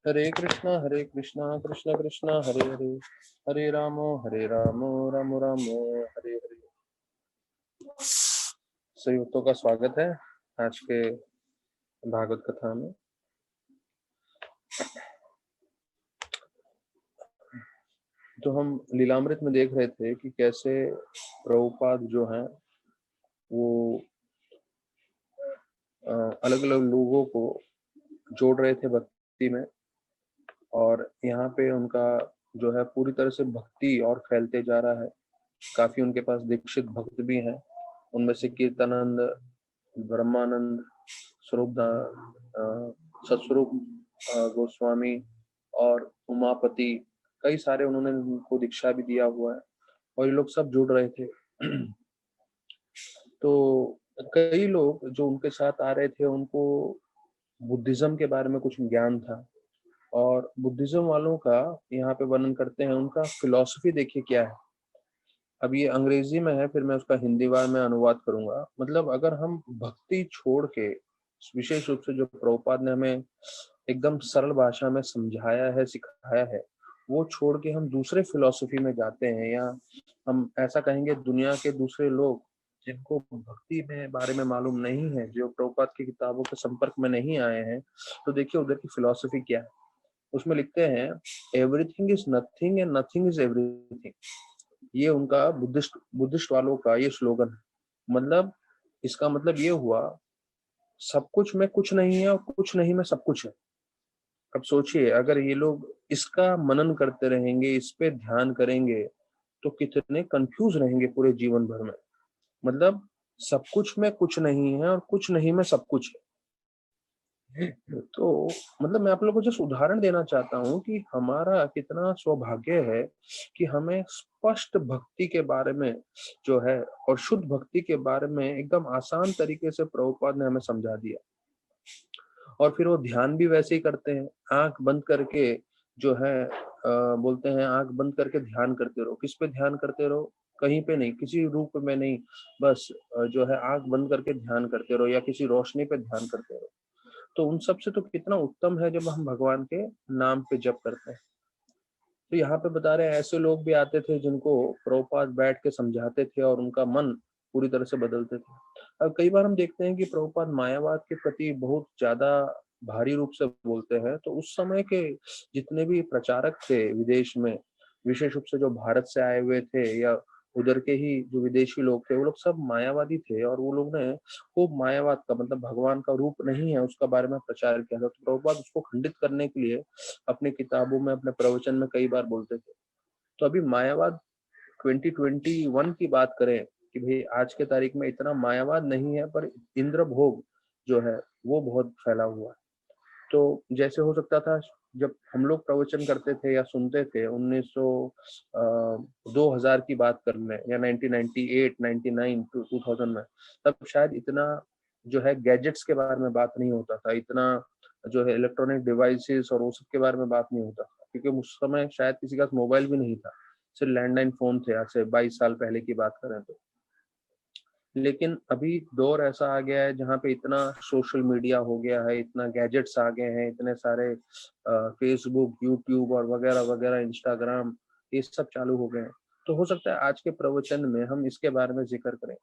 हरे कृष्णा कृष्ण कृष्ण हरे हरे, हरे रामो रामो रामो हरे हरे। सभी भक्तों का स्वागत है आज के भागवत कथा में। तो हम लीलामृत में देख रहे थे कि कैसे प्रभुपाद जो हैं वो अलग अलग लोगों को जोड़ रहे थे भक्ति में, और यहाँ पे उनका जो है पूरी तरह से भक्ति और फैलते जा रहा है। काफी उनके पास दीक्षित भक्त भी हैं, उनमें से कीर्तनानंद, ब्रह्मानंद, स्वरूप सतस्वरूप गोस्वामी और उमापति, कई सारे उन्होंने उनको दीक्षा भी दिया हुआ है और ये लोग सब जुड़ रहे थे। तो कई लोग जो उनके साथ आ रहे थे उनको बुद्धिज्म के बारे में कुछ ज्ञान था, और बुद्धिज्म वालों का यहाँ पे वर्णन करते हैं। उनका फिलॉसफी देखिए क्या है। अब ये अंग्रेजी में है, फिर मैं उसका हिंदी बार में अनुवाद करूंगा। मतलब अगर हम भक्ति छोड़ के, विशेष रूप से जो प्रभुपाद ने हमें एकदम सरल भाषा में समझाया है, सिखाया है, वो छोड़ के हम दूसरे फिलॉसफी में जाते हैं, या हम ऐसा कहेंगे दुनिया के दूसरे लोग जिनको भक्ति में बारे में मालूम नहीं है, जो प्रभुपाद की किताबों के संपर्क में नहीं आए हैं, तो देखिए उधर की फिलॉसफी क्या है। उसमें लिखते हैं everything is nothing and nothing is everything. ये उनका बुद्धिस्ट वालों का ये स्लोगन है। मतलब इसका मतलब ये हुआ, सब कुछ में कुछ नहीं है और कुछ नहीं में सब कुछ है। अब सोचिए, अगर ये लोग इसका मनन करते रहेंगे, इस पे ध्यान करेंगे, तो कितने कंफ्यूज रहेंगे पूरे जीवन भर में। मतलब सब कुछ में कुछ नहीं है और कुछ नहीं में सब कुछ है। तो मतलब मैं आप लोगों को जस्ट उदाहरण देना चाहता हूँ कि हमारा कितना सौभाग्य है कि हमें स्पष्ट भक्ति के बारे में जो है, और शुद्ध भक्ति के बारे में एकदम आसान तरीके से प्रभुपाद ने हमें समझा दिया। और फिर वो ध्यान भी वैसे ही करते हैं, आंख बंद करके जो है बोलते हैं आंख बंद करके ध्यान करते रहो। किस पे ध्यान करते रहो? कहीं पे नहीं, किसी रूप में नहीं, बस जो है आंख बंद करके ध्यान करते रहो, या किसी रोशनी पे ध्यान करते रहो। तो उन सब से तो कितना उत्तम है जब हम भगवान के नाम पे जप करते हैं। तो यहाँ पे बता रहे हैं ऐसे लोग भी आते थे जिनको प्रभुपाद बैठ के समझाते थे और उनका मन पूरी तरह से बदलते थे। अब कई बार हम देखते हैं कि प्रभुपाद मायावाद के प्रति बहुत ज्यादा भारी रूप से बोलते हैं, तो उस समय के जितने भी प्रचारक थे विदेश में, विशेष रूप से जो भारत से आए हुए थे या उधर के ही जो विदेशी लोग थे, वो लोग सब मायावादी थे, और वो लोग ने खूब मायावाद का मतलब भगवान का रूप नहीं है उसका बारे में प्रचार किया था। तो प्रभुपाद उसको खंडित करने के लिए अपनी किताबों में, अपने प्रवचन में कई बार बोलते थे। तो अभी मायावाद 2021 की बात करें कि भाई आज के तारीख में इतना मायावाद नहीं है, पर इंद्र भोग जो है वो बहुत फैला हुआ है। तो जैसे हो सकता था जब हम लोग प्रवचन करते थे या सुनते थे 2000 की बात कर लें, या 1998 99 टू 2000 में, तब शायद इतना जो है गैजेट्स के बारे में बात नहीं होता था, इतना जो है इलेक्ट्रॉनिक डिवाइसेस और वो सब के बारे में बात नहीं होता था, क्योंकि उस समय शायद किसी का मोबाइल भी नहीं था, सिर्फ लैंडलाइन फोन थे, आज से 22 साल पहले की बात करें तो। लेकिन अभी दौर ऐसा आ गया है जहाँ पे इतना सोशल मीडिया हो गया है, इतना गैजेट्स आ गए हैं, इतने सारे फेसबुक, यूट्यूब और वगैरह वगैरह, इंस्टाग्राम, ये सब चालू हो गए हैं। तो हो सकता है आज के प्रवचन में हम इसके बारे में जिक्र करें।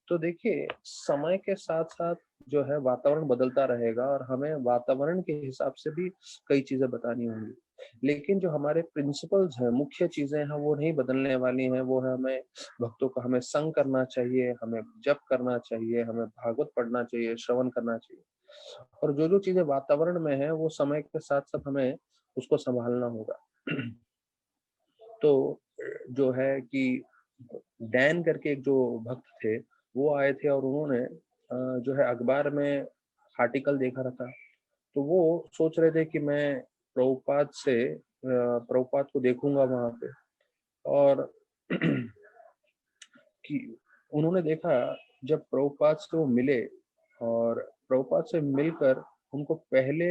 तो देखिए, समय के साथ साथ जो है वातावरण बदलता रहेगा, और हमें वातावरण के हिसाब से भी कई चीजें बतानी होंगी। लेकिन जो हमारे प्रिंसिपल्स हैं, मुख्य चीजें हैं, वो नहीं बदलने वाली हैं। वो है हमें भक्तों का हमें संग करना चाहिए, हमें जप करना चाहिए, हमें भागवत पढ़ना चाहिए, श्रवण करना चाहिए। और जो जो चीजें वातावरण में है वो समय के साथ साथ हमें उसको संभालना होगा। तो जो है कि डैन करके एक जो भक्त थे, वो आए थे और उन्होंने जो है अखबार में आर्टिकल देखा रखा। तो वो सोच रहे थे कि मैं प्रभुपाद को देखूंगा वहां पे। और कि उन्होंने देखा, जब प्रभुपाद से वो मिले और प्रभुपाद से मिलकर उनको पहले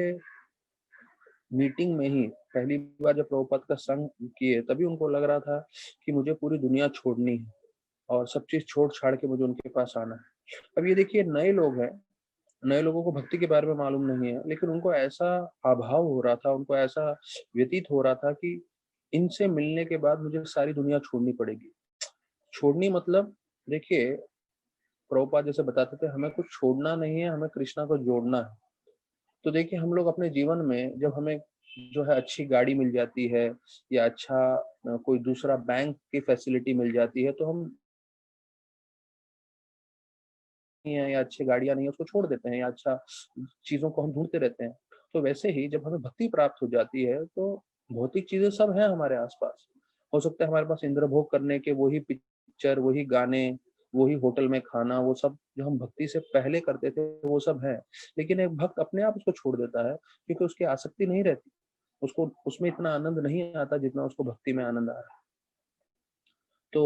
मीटिंग में ही पहली बार जब प्रभुपाद का संग किए, तभी उनको लग रहा था कि मुझे पूरी दुनिया छोड़नी है और सब चीज छोड़ छाड़ के मुझे उनके पास आना है। अब ये देखिए, नए लोग हैं, नए लोगों को भक्ति के बारे में मालूम नहीं है, लेकिन उनको ऐसा अभाव हो रहा था, उनको ऐसा व्यतीत हो रहा था कि इनसे मिलने के बाद मुझे सारी दुनिया छोड़नी पड़ेगी। छोड़नी मतलब देखिए, प्रभुपाद जैसे बताते थे हमें कुछ छोड़ना नहीं है, हमें कृष्णा को जोड़ना है। तो देखिए हम लोग अपने जीवन में जब हमें जो है अच्छी गाड़ी मिल जाती है या अच्छा कोई दूसरा बैंक की फैसिलिटी मिल जाती है, तो हम नहीं है या अच्छी गाड़ियाँ नहीं है उसको छोड़ देते हैं, या अच्छा चीज़ों को हम ढूँढते रहते हैं। तो वैसे ही जब हमें भक्ति प्राप्त हो जाती है तो भौतिक चीज़ें सब हैं हमारे आस-पास। हो सकता है हमारे पास इंद्र भोग करने के वही पिक्चर, वही गाने, वही होटल में खाना, वो सब जो हम भक्ति से पहले करते थे वो सब है। लेकिन एक भक्त अपने आप उसको छोड़ देता है क्योंकि उसकी आसक्ति नहीं रहती। उसको उसमें इतना आनंद नहीं आता जितना उसको भक्ति में आनंद आ रहा है। तो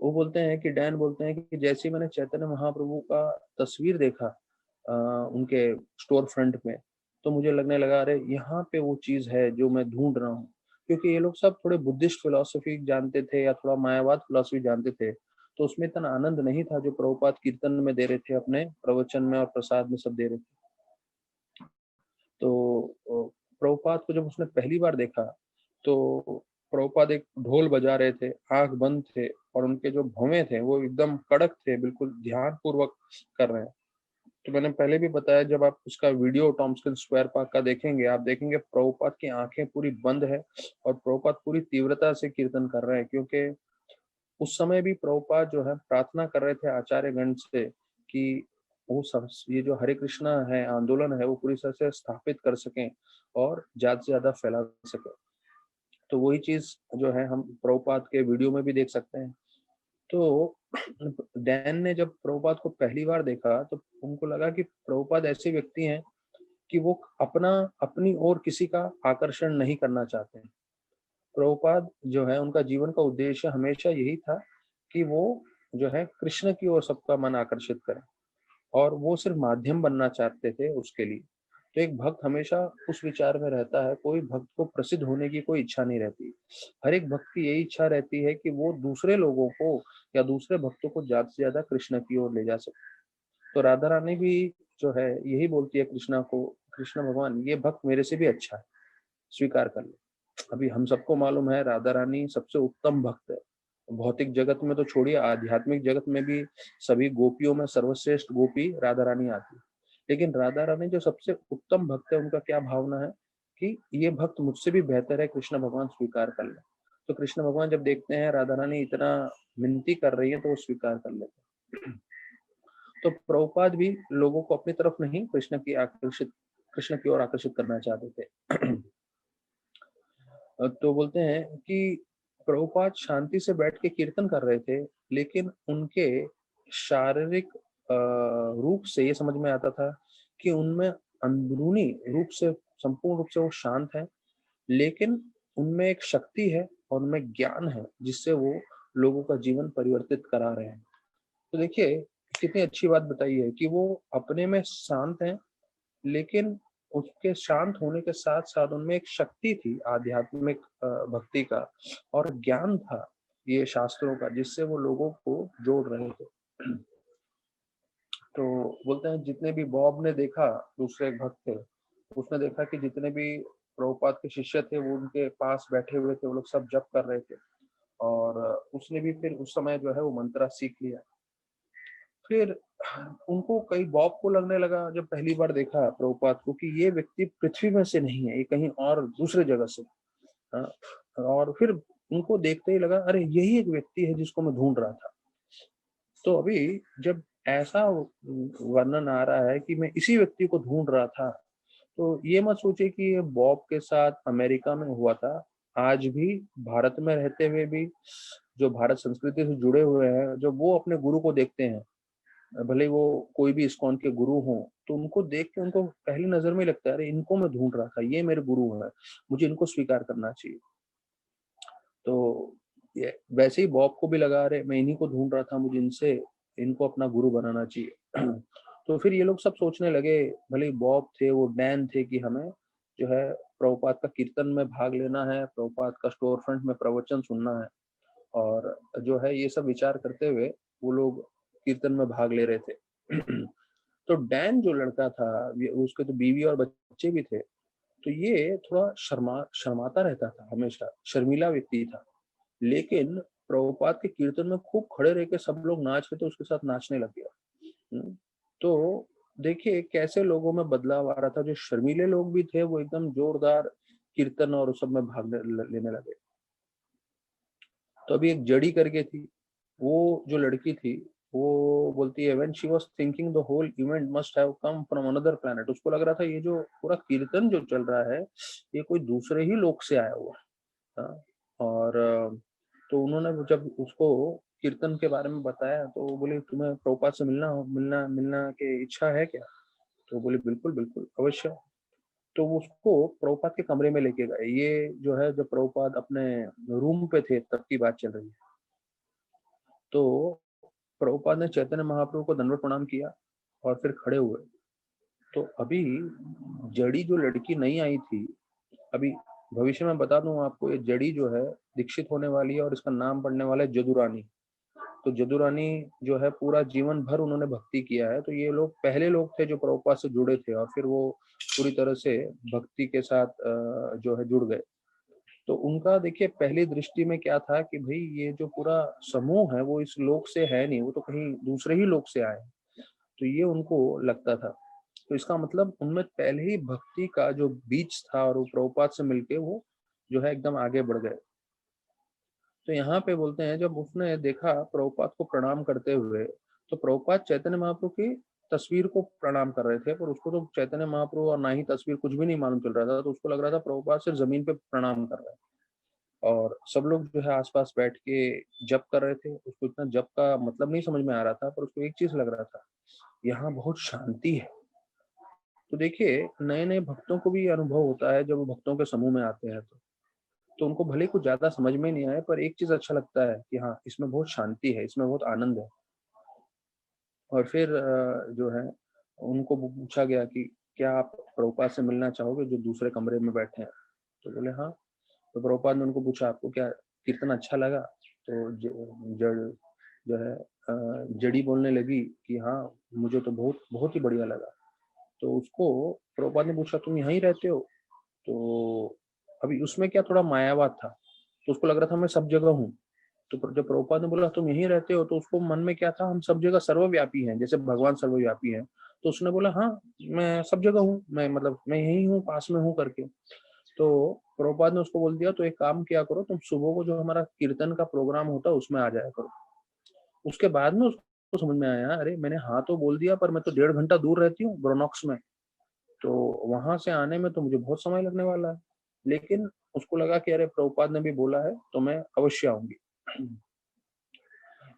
वो बोलते हैं कि डैन बोलते हैं कि जैसे ही मैंने चैतन्य महाप्रभु का तस्वीर देखा उनके स्टोर फ्रंट में, तो मुझे लगने लगा अरे यहाँ पे वो चीज़ है जो मैं ढूँढ रहा हूँ। क्योंकि ये लोग सब थोड़े बुद्धिस्ट फिलॉसफी जानते थे या थोड़ा मायावाद फिलॉसफी जानते थे, तो उसमें इतना आनंद नहीं था जो प्रभुपाद कीर्तन में दे रहे थे, अपने प्रवचन में और प्रसाद में सब दे रहे थे। तो प्रभुपाद को जब उसने पहली बार देखा, तो प्रभुपाद एक ढोल बजा रहे थे, आँख बंद थे और उनके जो भौवें थे वो एकदम कड़क थे, बिल्कुल ध्यानपूर्वक कर रहे हैं। तो मैंने पहले भी बताया जब आप उसका वीडियो टॉमस्किन स्क्वायर पार्क का देखेंगे, आप देखेंगे प्रभुपाद की आँखें पूरी बंद है और प्रभुपाद पूरी तीव्रता से कीर्तन कर रहे हैं, क्योंकि उस समय भी प्रभुपाद जो है प्रार्थना कर रहे थे आचार्यगण से कि वो सब ये जो हरे कृष्णा है आंदोलन है वो पूरी तरह से स्थापित कर सकें और ज़्यादा से ज़्यादा फैला सकें। तो वही चीज़ जो है हम प्रभुपाद के वीडियो में भी देख सकते हैं। तो डैन ने जब प्रभुपाद को पहली बार देखा तो उनको लगा कि प्रभुपाद ऐसे व्यक्ति हैं कि वो अपना अपनी ओर किसी का आकर्षण नहीं करना चाहते हैं। प्रभुपाद जो है उनका जीवन का उद्देश्य हमेशा यही था कि वो जो है कृष्ण की ओर सबका मन आकर्षित करें और वो सिर्फ माध्यम बनना चाहते थे उसके लिए। तो एक भक्त हमेशा उस विचार में रहता है, कोई भक्त को प्रसिद्ध होने की कोई इच्छा नहीं रहती। हर एक भक्त की यही इच्छा रहती है कि वो दूसरे लोगों को या दूसरे भक्तों को ज़्यादा से ज़्यादा कृष्ण की ओर ले जा सके। तो राधा रानी भी जो है यही बोलती है कृष्णा को, कृष्ण भगवान ये भक्त मेरे से भी अच्छा है, स्वीकार कर ले। अभी हम सबको मालूम है राधा रानी सबसे उत्तम भक्त है। भौतिक जगत में तो छोड़िए, आध्यात्मिक जगत में भी सभी गोपियों में सर्वश्रेष्ठ गोपी राधा रानी आती है। लेकिन राधा रानी जो सबसे उत्तम भक्त है उनका क्या भावना है कि ये भक्त मुझसे भी बेहतर है, कृष्ण भगवान स्वीकार कर ले। तो कृष्ण भगवान जब देखते हैं राधा रानी इतना विनती कर रही है तो वो स्वीकार कर लेते हैं। तो प्रभुपाद भी लोगों को अपनी तरफ नहीं कृष्ण की ओर आकर्षित करना चाहते थे। तो बोलते हैं कि प्रभुपाद शांति से बैठ के कीर्तन कर रहे थे, लेकिन उनके शारीरिक रूप से ये समझ में आता था कि उनमें अंदरूनी रूप से संपूर्ण रूप से वो शांत है, लेकिन उनमें एक शक्ति है और उनमें ज्ञान है जिससे वो लोगों का जीवन परिवर्तित करा रहे हैं। तो देखिए कितनी अच्छी बात बताई है कि वो अपने में शांत हैं, लेकिन उसके शांत होने के साथ-साथ उनमें एक शक्ति थी आध्यात्मिक भक्ति का और ज्ञान था ये शास्त्रों का जिससे वो लोगों को जोड़ रहे थे। तो बोलते हैं जितने भी बॉब ने देखा, दूसरे एक भक्त थे, उसने देखा कि जितने भी प्रभुपाद के शिष्य थे वो उनके पास बैठे हुए थे, वो लोग सब जप कर रहे थे और उसने भी फिर उस समय जो है वो मंत्र सीख लिया। फिर उनको कई बॉब को लगने लगा जब पहली बार देखा प्रभुपाद को कि ये व्यक्ति पृथ्वी में से नहीं है, ये कहीं और दूसरे जगह से। हाँ, और फिर उनको देखते ही लगा अरे यही एक व्यक्ति है जिसको मैं ढूंढ रहा था। तो अभी जब ऐसा वर्णन आ रहा है कि मैं इसी व्यक्ति को ढूंढ रहा था, तो ये मत सोचिए कि ये बॉब के साथ अमेरिका में हुआ था। आज भी भारत में रहते हुए भी जो भारत संस्कृति से जुड़े हुए हैं, जब वो अपने गुरु को देखते हैं, भले ही वो कोई भी इस्कॉन के गुरु हों, तो उनको देख के उनको पहली नज़र में लगता है, अरे इनको मैं ढूँढ रहा था, ये मेरे गुरु हैं, मुझे इनको स्वीकार करना चाहिए। तो ये वैसे ही बॉब को भी लगा अरे मैं इन्हीं को ढूँढ रहा था, मुझे इनको अपना गुरु बनाना चाहिए। तो फिर ये लोग सब सोचने लगे, भले ही बॉब थे, वो डैन थे कि हमें जो है प्रभुपाद का कीर्तन में भाग लेना है, प्रभुपाद का स्टोर फ्रंट में प्रवचन सुनना है और जो है ये सब विचार करते हुए वो लोग कीर्तन में भाग ले रहे थे। तो डैन जो लड़का था, उसके तो बीवी और बच्चे भी थे, तो ये थोड़ा शर्माता रहता था, हमेशा शर्मीला व्यक्ति था। लेकिन प्रभुपाद के कीर्तन में खूब खड़े रह के सब लोग नाच रहे थे, उसके साथ नाचने लग गया। तो देखिए कैसे लोगों में बदलाव आ रहा था। जो शर्मीले लोग भी थे वो एकदम जोरदार कीर्तन और उस सब में भाग लेने लगे। तो अभी एक जड़ी करके थी, वो जो लड़की थी, वो बोलती है when she was thinking the whole event must have come from another planet. उसको लग रहा था ये जो पूरा कीर्तन जो चल रहा है ये कोई दूसरे ही लोक से आया हुआ है। हाँ, और तो उन्होंने जब उसको कीर्तन के बारे में बताया तो वो बोली तुम्हें प्रभुपाद से मिलना मिलना की इच्छा है क्या? तो वो बोली बिल्कुल बिल्कुल अवश्य। तो वो उसको प्रभुपाद के कमरे में लेके गए। ये जो है जब प्रभुपाद अपने रूम पे थे तब की बात चल रही है। तो प्रभुपाद ने चैतन्य महाप्रभु को दंडवत प्रणाम किया और फिर खड़े हुए। तो अभी जड़ी जो लड़की नहीं आई थी, अभी भविष्य में बता दूं आपको, ये जड़ी जो है दीक्षित होने वाली है और इसका नाम पड़ने वाला है जदुरानी। तो जदुरानी जो है पूरा जीवन भर उन्होंने भक्ति किया है। तो ये लोग पहले लोग थे जो प्रभुपाद से जुड़े थे और फिर वो पूरी तरह से भक्ति के साथ जो है जुड़ गए। तो उनका देखिए पहली दृष्टि में क्या था कि भाई ये जो पूरा समूह है वो इस लोक से है नहीं, वो तो कहीं दूसरे ही लोक से आए हैं। तो ये उनको लगता था। तो इसका मतलब उनमें पहले ही भक्ति का जो बीज था और वो प्रभुपाद से मिलके वो जो है एकदम आगे बढ़ गए। तो यहाँ पे बोलते हैं जब उसने देखा प्रभुपाद को प्रणाम करते हुए, तो प्रभुपाद चैतन्य महाप्रभु की तस्वीर को प्रणाम कर रहे थे, पर उसको तो चैतन्य महाप्रभु और ना ही तस्वीर कुछ भी नहीं मालूम चल रहा था। तो उसको लग रहा था प्रभुपाद सिर्फ जमीन पे प्रणाम कर रहे हैं। और सब लोग जो है आसपास बैठ के जप कर रहे थे। उसको इतना जप का मतलब नहीं समझ में आ रहा था, पर उसको एक चीज लग रहा था, यहाँ बहुत शांति है। तो देखिए नए नए भक्तों को भी अनुभव होता है जब वो भक्तों के समूह में आते हैं। तो उनको भले कुछ ज्यादा समझ में नहीं आए, पर एक चीज अच्छा लगता है कि हाँ इसमें बहुत शांति है, इसमें बहुत आनंद है। और फिर जो है उनको पूछा गया कि क्या आप प्रभुपाद से मिलना चाहोगे जो दूसरे कमरे में बैठे हैं? तो बोले हाँ। तो प्रभुपाद ने उनको पूछा आपको क्या कीर्तन अच्छा लगा? तो जड़ जो है जड़ी बोलने लगी कि हाँ मुझे तो बहुत बहुत ही बढ़िया लगा। तो उसको प्रभुपाद ने पूछा तुम यहीं रहते हो? तो अभी उसमें क्या थोड़ा मायावाद था, तो उसको लग रहा था मैं सब जगह हूँ। तो जब प्रभुपाद ने बोला तुम यहीं रहते हो, तो उसको मन में क्या था, हम सब जगह सर्वव्यापी हैं, जैसे भगवान सर्वव्यापी हैं। तो उसने बोला हाँ मैं सब जगह हूँ, मैं मतलब मैं यहीं हूँ, पास में हूँ करके। तो प्रभुपाद ने उसको बोल दिया तो एक काम किया करो, तुम सुबह को जो हमारा कीर्तन का प्रोग्राम होता है उसमें आ जाया करो। उसके बाद में उसको समझ में आया अरे मैंने हाँ तो बोल दिया, पर मैं तो 1.5 घंटा दूर रहती हूँ ब्रोनॉक्स में, तो वहां से आने में तो मुझे बहुत समय लगने वाला है। लेकिन उसको लगा कि अरे प्रभुपाद ने भी बोला है तो मैं अवश्य आऊंगी।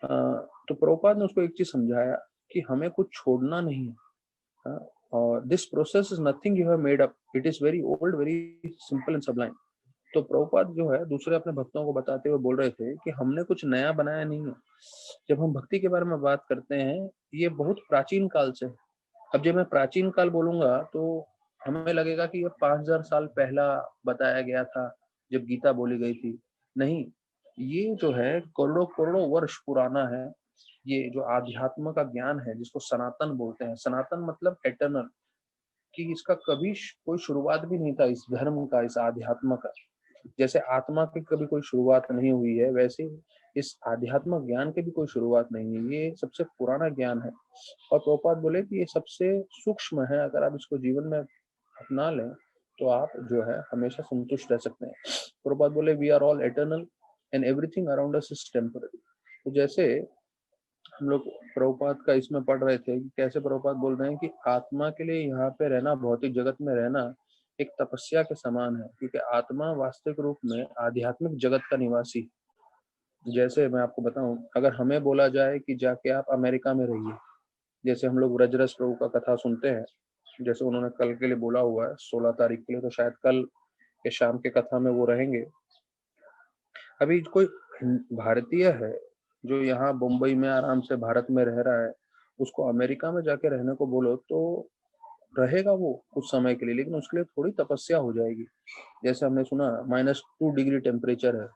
तो प्रभुपाद ने उसको एक चीज समझाया कि हमें कुछ छोड़ना नहीं है। हाँ, और this process is nothing you have made up, it is very old, very simple and सबलाइन। तो प्रभुपाद जो है दूसरे अपने भक्तों को बताते हुए बोल रहे थे कि हमने कुछ नया बनाया नहीं है। जब हम भक्ति के बारे में बात करते हैं ये बहुत प्राचीन काल से है। अब जब मैं प्राचीन काल बोलूंगा तो हमें लगेगा कि ये 5000 साल पहला बताया गया था जब गीता बोली गई थी। नहीं, ये जो है करोड़ों करोड़ों वर्ष पुराना है। ये जो आध्यात्म का ज्ञान है जिसको सनातन बोलते हैं, सनातन मतलब एटर्नल, कि इसका कभी कोई शुरुआत भी नहीं था इस धर्म का, इस आध्यात्म का। जैसे आत्मा की कभी कोई शुरुआत नहीं हुई है, वैसे इस आध्यात्मिक ज्ञान की भी कोई शुरुआत नहीं है, ये सबसे पुराना ज्ञान है। और प्रभुपाद बोले कि ये सबसे सूक्ष्म है, अगर आप इसको जीवन में अपना लें तो आप जो है हमेशा संतुष्ट रह सकते हैं। प्रभुपाद बोले we are all eternal and everything around us is temporary. तो जैसे हम लोग प्रभुपाद का इसमें पढ़ रहे थे कि कैसे प्रभुपाद बोल रहे हैं कि आत्मा के लिए यहाँ पे रहना, भौतिक जगत में रहना एक तपस्या के समान है, क्योंकि आत्मा वास्तविक रूप में आध्यात्मिक जगत का निवासी है। जैसे मैं आपको बताऊं, अगर हमें बोला जाए कि जाके आप अमेरिका में रहिए, जैसे हम लोग रजरस प्रभु का कथा सुनते हैं, जैसे उन्होंने कल के लिए बोला हुआ है 16 तारीख के लिए, तो शायद कल के शाम के कथा में वो रहेंगे। अभी कोई भारतीय है जो यहाँ मुंबई में आराम से भारत में रह रहा है, उसको अमेरिका में जाके रहने को बोलो तो रहेगा वो कुछ समय के लिए, लेकिन उसके लिए थोड़ी तपस्या हो जाएगी। जैसे हमने सुना -2 डिग्री टेम्परेचर है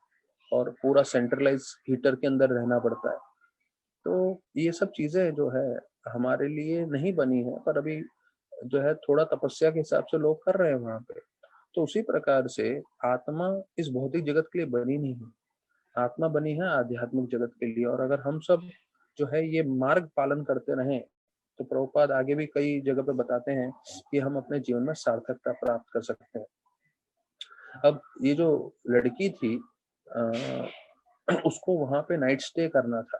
और पूरा सेंट्रलाइज हीटर के अंदर रहना पड़ता है। तो ये सब चीजें जो है हमारे लिए नहीं बनी है, पर अभी जो है थोड़ा तपस्या के हिसाब से लोग कर रहे हैं वहाँ पे। तो उसी प्रकार से आत्मा इस भौतिक जगत के लिए बनी नहीं है, आत्मा बनी है आध्यात्मिक जगत के लिए। और अगर हम सब जो है ये मार्ग पालन करते रहें, तो प्रभुपाद आगे भी कई जगह पे बताते हैं कि हम अपने जीवन में सार्थकता प्राप्त कर सकते हैं। अब ये जो लड़की थी, उसको वहां पे नाइट स्टे करना था,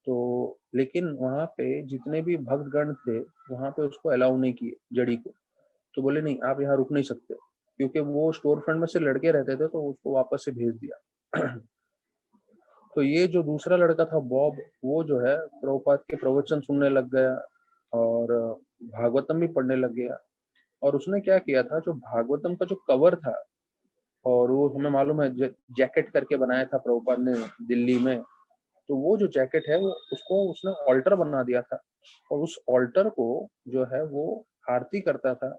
तो लेकिन वहां पे जितने भी भक्तगण थे वहां पे उसको अलाउ नहीं किए, जड़ी को। तो बोले नहीं, आप यहाँ रुक नहीं सकते, क्योंकि वो स्टोर फ्रंट में से लड़के रहते थे, तो उसको वापस से भेज दिया। तो ये जो दूसरा लड़का था बॉब, वो जो है प्रभुपाद के प्रवचन सुनने लग गया और भागवतम भी पढ़ने लग गया। और उसने क्या किया था, जो भागवतम का जो कवर था, और वो हमें मालूम है जैकेट करके बनाया था प्रभुपाद ने दिल्ली में, तो वो जो जैकेट है वो उसको उसने ऑल्टर बना दिया था। और उस ऑल्टर को जो है वो आरती करता था,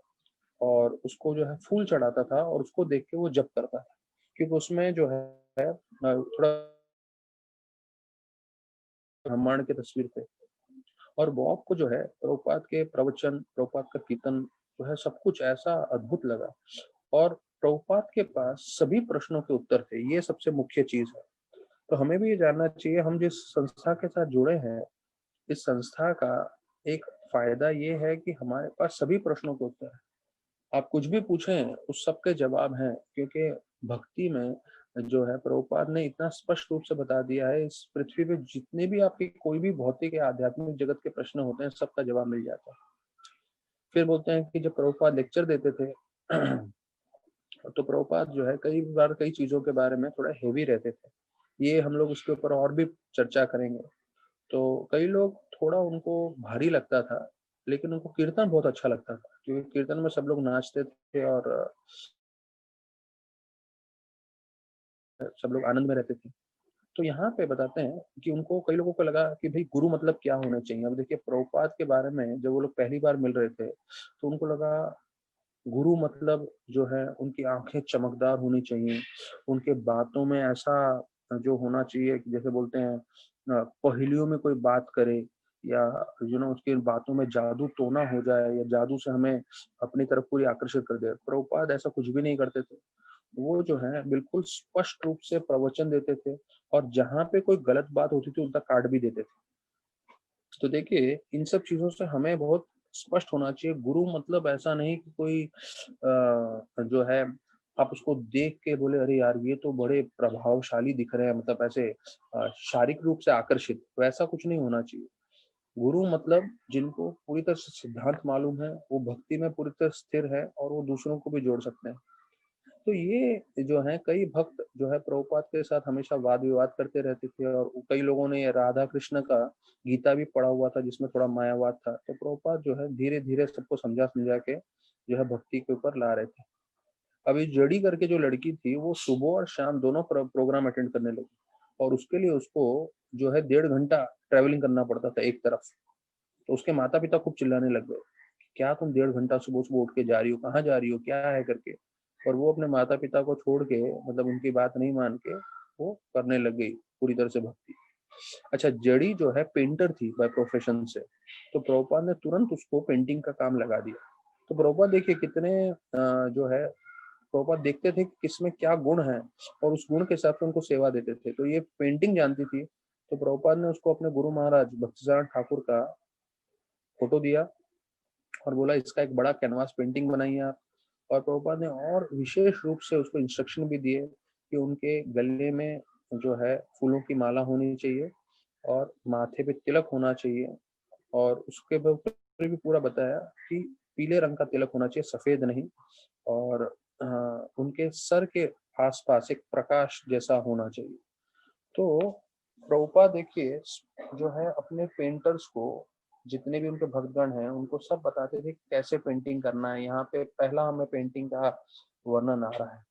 और उसको जो है फूल चढ़ाता था, और उसको देख के वो जप करता था, क्योंकि उसमें जो है थोड़ा ब्रह्मांड की तस्वीर थे। और बॉब को जो है प्रभुपाद के प्रवचन, प्रभुपाद का कीर्तन जो है सब कुछ ऐसा अद्भुत लगा। और प्रभुपाद के पास सभी प्रश्नों के उत्तर थे, ये सबसे मुख्य चीज है। तो हमें भी ये जानना चाहिए, हम जिस संस्था के साथ जुड़े हैं, इस संस्था का एक फायदा ये है कि हमारे पास सभी प्रश्नों के उत्तर है। आप कुछ भी पूछें उस सब के जवाब हैं, क्योंकि भक्ति में जो है प्रभुपाद ने इतना स्पष्ट रूप से बता दिया है, इस पृथ्वी पे जितने भी आपके कोई भी भौतिक या आध्यात्मिक जगत के प्रश्न होते हैं, सबका जवाब मिल जाता है। फिर बोलते हैं कि जब प्रभुपाद लेक्चर देते थे तो प्रभुपाद जो है कई बार कई चीजों के बारे में थोड़ा हेवी रहते थे। ये हम लोग उसके ऊपर और भी चर्चा करेंगे। तो कई लोग थोड़ा उनको भारी लगता था, लेकिन उनको कीर्तन बहुत अच्छा लगता था, क्योंकि कीर्तन में सब लोग नाचते थे और सब लोग आनंद में रहते थे। तो यहाँ पे बताते हैं कि उनको, कई लोगों को लगा कि भाई गुरु मतलब क्या होना चाहिए। अब देखिए प्रभुपाद के बारे में जब वो लोग पहली बार मिल रहे थे, तो उनको लगा गुरु मतलब जो है उनकी आंखें चमकदार होनी चाहिए, उनके बातों में ऐसा जो होना चाहिए कि जैसे बोलते हैं पहेलियों में कोई बात करे, या उसकी बातों में जादू टोना हो जाए, या जादू से हमें अपनी तरफ पूरी आकर्षित कर दे। प्रभुपाद ऐसा कुछ भी नहीं करते थे। वो जो है बिल्कुल स्पष्ट रूप से प्रवचन देते थे, और जहाँ पे कोई गलत बात होती थी उनका काट भी देते थे। तो देखिए इन सब चीजों से हमें बहुत स्पष्ट होना चाहिए, गुरु मतलब ऐसा नहीं कि कोई जो है आप उसको देख के बोले अरे यार ये तो बड़े प्रभावशाली दिख रहे हैं, मतलब ऐसे शारीरिक रूप से आकर्षित, वैसा कुछ नहीं होना चाहिए। गुरु मतलब जिनको पूरी तरह से सिद्धांत मालूम है, वो भक्ति में पूरी तरह स्थिर है, और वो दूसरों को भी जोड़ सकते हैं। तो ये जो है कई भक्त जो है प्रभुपाद के साथ हमेशा वाद विवाद करते रहते थे, और कई लोगों ने ये राधा कृष्ण का गीता भी पढ़ा हुआ था जिसमें थोड़ा मायावाद था। तो प्रभुपाद जो है धीरे धीरे सबको समझा समझा के जो है भक्ति के ऊपर ला रहे थे। अभी जड़ी करके जो लड़की थी वो सुबह और शाम दोनों प्रोग्राम अटेंड करने लगी, और उसके लिए उसको जो है 1.5 घंटा ट्रेवलिंग करना पड़ता था एक तरफ। तो उसके माता पिता खूब चिल्लाने लग गए, क्या तुम 1.5 घंटा सुबह सुबह उठ के जा रही हो, कहाँ जा रही हो, क्या है करके। और वो अपने माता पिता को छोड़ के, मतलब उनकी बात नहीं मान के, वो करने लग गई पूरी तरह से भक्ति। अच्छा, जड़ी जो है पेंटर थी बाय प्रोफेशन से, तो प्रभुपाद ने तुरंत उसको पेंटिंग का काम लगा दिया। तो प्रभुपाद देखिए कितने जो है प्रभुपाद देखते थे कि किसमें क्या गुण है, और उस गुण के हिसाब से उनको सेवा देते थे। तो ये पेंटिंग जानती थी, तो प्रभुपाद ने उसको अपने गुरु महाराज भक्तिसार ठाकुर का फोटो दिया, और बोला इसका एक बड़ा कैनवास पेंटिंग बनाइए आप। और प्रभुपाद ने और विशेष रूप से उसको इंस्ट्रक्शन भी दिए कि उनके गले में जो है फूलों की माला होनी चाहिए, और माथे पे तिलक होना चाहिए। और उसके ऊपर भी पूरा बताया कि पीले रंग का तिलक होना चाहिए, सफेद नहीं। और उनके सर के आसपास एक प्रकाश जैसा होना चाहिए। तो प्रभुपाद देखिए जो है अपने पेंटर्स को, जितने भी उनके भक्तगण हैं, उनको सब बताते थे कि कैसे पेंटिंग करना है। यहाँ पे पहला हमें पेंटिंग का वर्णन आ रहा है।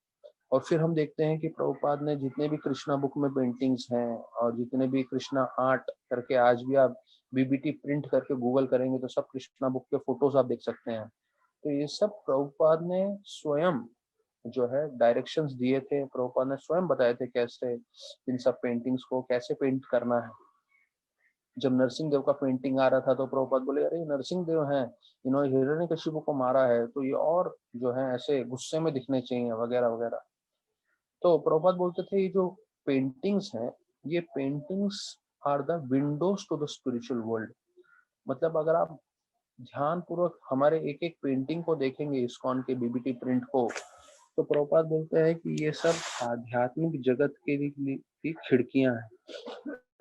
और फिर हम देखते हैं कि प्रभुपाद ने जितने भी कृष्णा बुक में पेंटिंग्स हैं, और जितने भी कृष्णा आर्ट करके, आज भी आप बीबीटी प्रिंट करके गूगल करेंगे तो सब कृष्णा बुक के फोटोज आप देख सकते हैं। तो ये सब प्रभुपाद ने स्वयं जो है डायरेक्शंस दिए थे, प्रभुपाद ने स्वयं बताए थे कैसे इन सब पेंटिंग्स को कैसे पेंट करना है। जब नरसिंह देव का पेंटिंग आ रहा था तो प्रभुपाद बोले अरे नरसिंह देव हैं, इन्होंने हिरण्यकशिपु को मारा है, तो ये और जो है ऐसे गुस्से में दिखने चाहिए वगैरह वगैरह। तो प्रभुपाद बोलते थे ये जो पेंटिंग्स हैं, ये paintings are the windows to the spiritual world. मतलब अगर आप ध्यान पूर्वक हमारे एक एक पेंटिंग को देखेंगे, इस्कॉन के बीबीटी प्रिंट को, तो प्रभुपाद बोलते हैं कि ये सब आध्यात्मिक जगत के लिए की खिड़कियां हैं।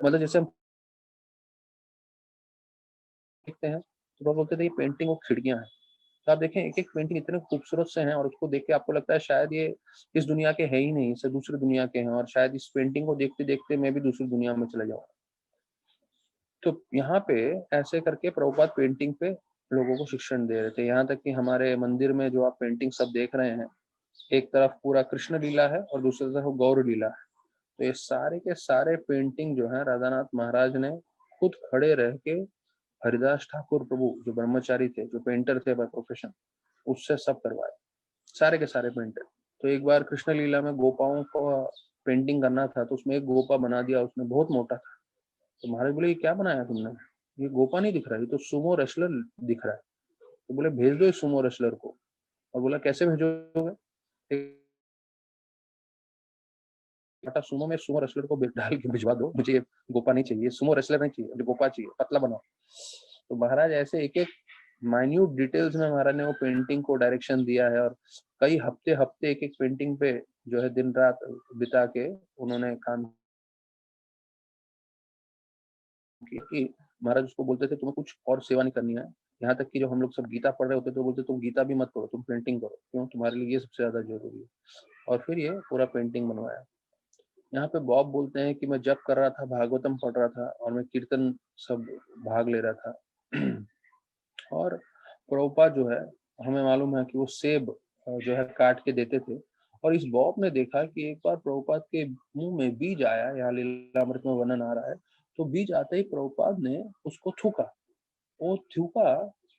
मतलब जैसे हम देखते हैं तो प्रभुपाद बोलते थे ये पेंटिंग वो खिड़कियां हैं। तो आप देखें एक एक पेंटिंग इतने खूबसूरत से हैं और उसको देख के आपको लगता है शायद ये इस दुनिया के है ही नहीं, इसे दूसरी दुनिया के हैं, और शायद इस पेंटिंग को देखते देखते मैं भी दूसरी दुनिया में चला जाऊँ। तो यहाँ पे ऐसे करके प्रभुपाद पेंटिंग पे लोगों को शिक्षण दे रहे थे। यहाँ तक कि हमारे मंदिर में जो आप पेंटिंग सब देख रहे हैं, एक तरफ पूरा कृष्ण लीला है और दूसरी तरफ गौर लीला है। तो ये सारे के सारे पेंटिंग जो है राधानाथ महाराज ने खुद खड़े रह के हरिदास ठाकुर प्रभु जो ब्रह्मचारी थे, जो पेंटर थे बाय प्रोफेशन, उससे सब करवाए, सारे के सारे पेंटर। तो एक बार कृष्ण लीला में गोपाओं को पेंटिंग करना था, तो उसमें एक गोपा बना दिया, उसमें बहुत मोटा था। तो महाराज बोले ये क्या बनाया तुमने? ये गोपा नहीं दिख रहा, ये तो सुमो रेसलर दिख रहा है। तो बोले भेज दो इस सुमो रेसलर को। और बोला कैसे भेजोगे? टाटा सुमो में सुमो रेसलर को डाल के भिजवा दो, मुझे ये गोपा नहीं चाहिए, सुमो रेसलर नहीं चाहिए, मुझे गोपा चाहिए, पतला बनाओ। तो महाराज ऐसे एक एक माइन्यूट डिटेल्स में महाराज ने वो पेंटिंग को डायरेक्शन दिया है, और कई हफ्ते हफ्ते एक एक पेंटिंग पे जो है दिन रात बिता के उन्होंने काम किया कि महाराज उसको बोलते थे तुम्हें कुछ और सेवा नहीं करनी है। यहाँ तक कि जब हम लोग सब गीता पढ़ रहे होते तो बोलते तुम गीता भी मत पढ़ो, तुम पेंटिंग करो, क्यों? तुम्हारे लिए ये सबसे ज्यादा जरूरी है। और फिर ये पूरा पेंटिंग बनवाया। यहाँ पे बॉब बोलते हैं कि मैं जब कर रहा था, भागवतम पढ़ रहा था और मैं कीर्तन सब भाग ले रहा था। और प्रभुपाद जो है, हमें मालूम है कि वो सेब जो है काट के देते थे। और इस बॉब ने देखा कि एक बार प्रभुपाद के मुंह में बीज आया, यहाँ लीलामृत में वर्णन आ रहा है, तो बीज आते ही प्रभुपाद ने उसको थूका। वो थूका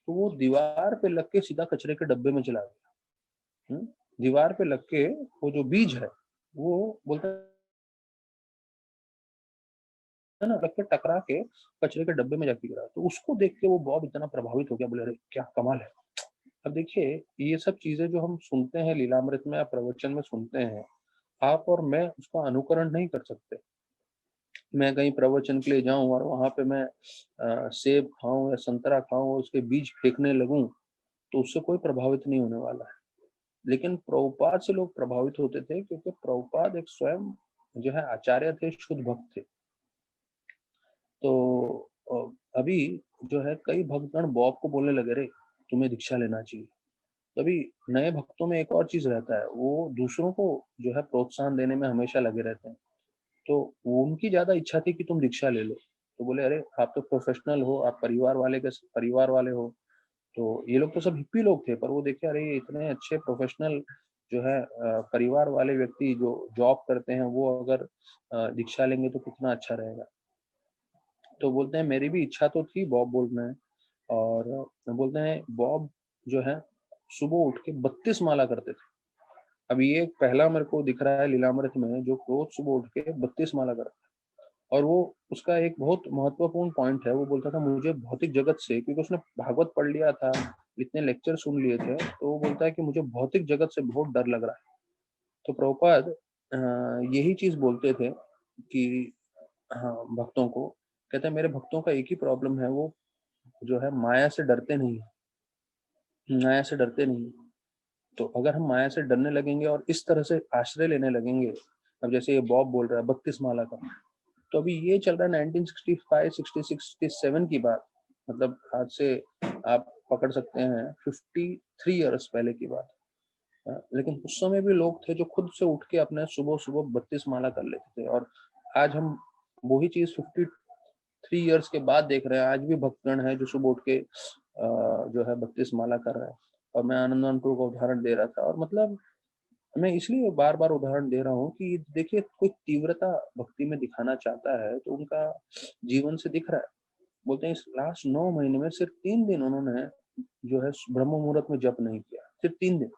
तो वो दीवार पे लग के सीधा कचरे के डब्बे में चला गया। दीवार पे लग के वो जो बीज है वो बोलता है ना, लग के टकरा के कचरे के डब्बे में जाके गिरा। तो उसको देख के वो बॉब इतना प्रभावित हो गया, बोले अरे क्या कमाल है। अब देखिए ये सब चीजें जो हम सुनते हैं लीलामृत में या प्रवचन में सुनते हैं, आप और मैं उसका अनुकरण नहीं कर सकते। मैं कहीं प्रवचन के लिए जाऊं और वहां पे मैं सेब खाऊं या संतरा खाऊं और उसके बीज फेंकने लगूं, तो उससे कोई प्रभावित नहीं होने वाला है। लेकिन प्रभुपाद से लोग प्रभावित होते थे, क्योंकि प्रभुपाद एक स्वयं जो है आचार्य थे, शुद्ध भक्त थे। तो अभी जो है कई भक्तगण बॉब को बोलने लगे रे तुम्हें दीक्षा लेना चाहिए। तभी नए भक्तों में एक और चीज रहता है, वो दूसरों को जो है प्रोत्साहन देने में हमेशा लगे रहते हैं। तो उनकी ज्यादा इच्छा थी कि तुम दीक्षा ले लो। तो बोले अरे आप तो प्रोफेशनल हो, आप परिवार वाले हो। तो ये लोग तो सब हिप्पी लोग थे, पर वो देखे अरे ये इतने अच्छे प्रोफेशनल जो है परिवार वाले व्यक्ति जो जॉब करते हैं, वो अगर दीक्षा लेंगे तो कितना अच्छा रहेगा। तो बोलते हैं मेरी भी इच्छा तो थी, बॉब बोल रहे हैं। और बोलते हैं बॉब जो है सुबह उठ के 32 माला करते थे। अब ये पहला मेरे को दिख रहा है लीलामृत में जो रोज सुबह उठ के 32 माला करता है। और वो उसका एक बहुत महत्वपूर्ण पॉइंट है, वो बोलता था मुझे भौतिक जगत से, क्योंकि उसने भागवत पढ़ लिया था, इतने लेक्चर सुन लिए थे, तो वो बोलता है कि मुझे भौतिक जगत से बहुत डर लग रहा है। तो प्रभुपाद यही चीज बोलते थे कि हाँ भक्तों को, कहते हैं मेरे भक्तों का एक ही प्रॉब्लम है, वो जो है माया से डरते नहीं है, माया से डरते नहीं है। तो अगर हम माया से डरने लगेंगे और इस तरह से आश्रय लेने लगेंगे, अब जैसे ये बॉब बोल रहा है 32 माला का, तो अभी ये चल रहा है 1965 66 67 की बात, मतलब आज से आप पकड़ सकते हैं 53 इयर्स पहले की बात। लेकिन उस समय भी लोग थे जो खुद से उठ के अपने सुबह सुबह 32 माला कर लेते थे। और आज हम वही चीज 53 इयर्स के बाद देख रहे हैं, आज भी भक्तगण है जो सुबह उठ के जो है 32 माला कर रहे हैं। और मैं आनंदवन का उदाहरण दे रहा था, और मतलब मैं इसलिए बार बार उदाहरण दे रहा हूँ कि देखिए कोई तीव्रता भक्ति में दिखाना चाहता है तो उनका जीवन से दिख रहा है। बोलते हैं इस लास्ट 9 महीने में सिर्फ 3 दिन उन्होंने जो है ब्रह्म मुहूर्त में जप नहीं किया, सिर्फ 3 दिन।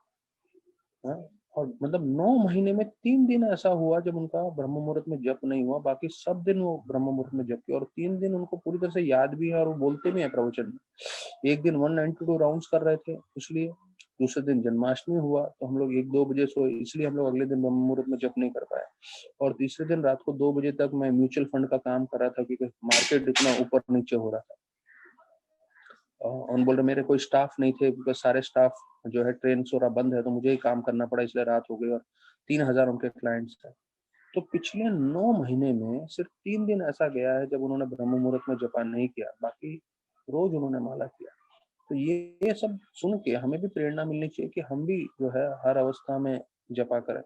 हाँ? और मतलब 9 महीने में 3 दिन ऐसा हुआ जब उनका ब्रह्म मुहूर्त में जप नहीं हुआ, बाकी सब दिन वो ब्रह्म मुहूर्त में जप किया, और 3 दिन उनको पूरी तरह से याद भी है और वो बोलते भी हैं प्रवचन में। एक दिन 192 राउंड्स कर रहे थे इसलिए, दूसरे दिन जन्माष्टमी हुआ तो हम लोग 1-2 बजे सोए, इसलिए हम लोग अगले दिन ब्रह्म मुहूर्त में जप नहीं कर पाए, और तीसरे दिन रात को 2 बजे तक मैं म्यूचुअल फंड का काम कर रहा था क्योंकि मार्केट इतना ऊपर नीचे हो रहा था। और बोल रहे मेरे कोई स्टाफ नहीं थे बिकॉज सारे स्टाफ जो है ट्रेन सोरा बंद है, तो मुझे ही काम करना पड़ा, इसलिए रात हो गई, और 3,000 उनके क्लाइंट्स थे। तो पिछले 9 महीने में सिर्फ 3 दिन ऐसा गया है जब उन्होंने ब्रह्म मुहूर्त में जपा नहीं किया, बाकी रोज उन्होंने माला किया। तो ये सब सुन के हमें भी प्रेरणा मिलनी चाहिए कि हम भी जो है हर अवस्था में जपा करें।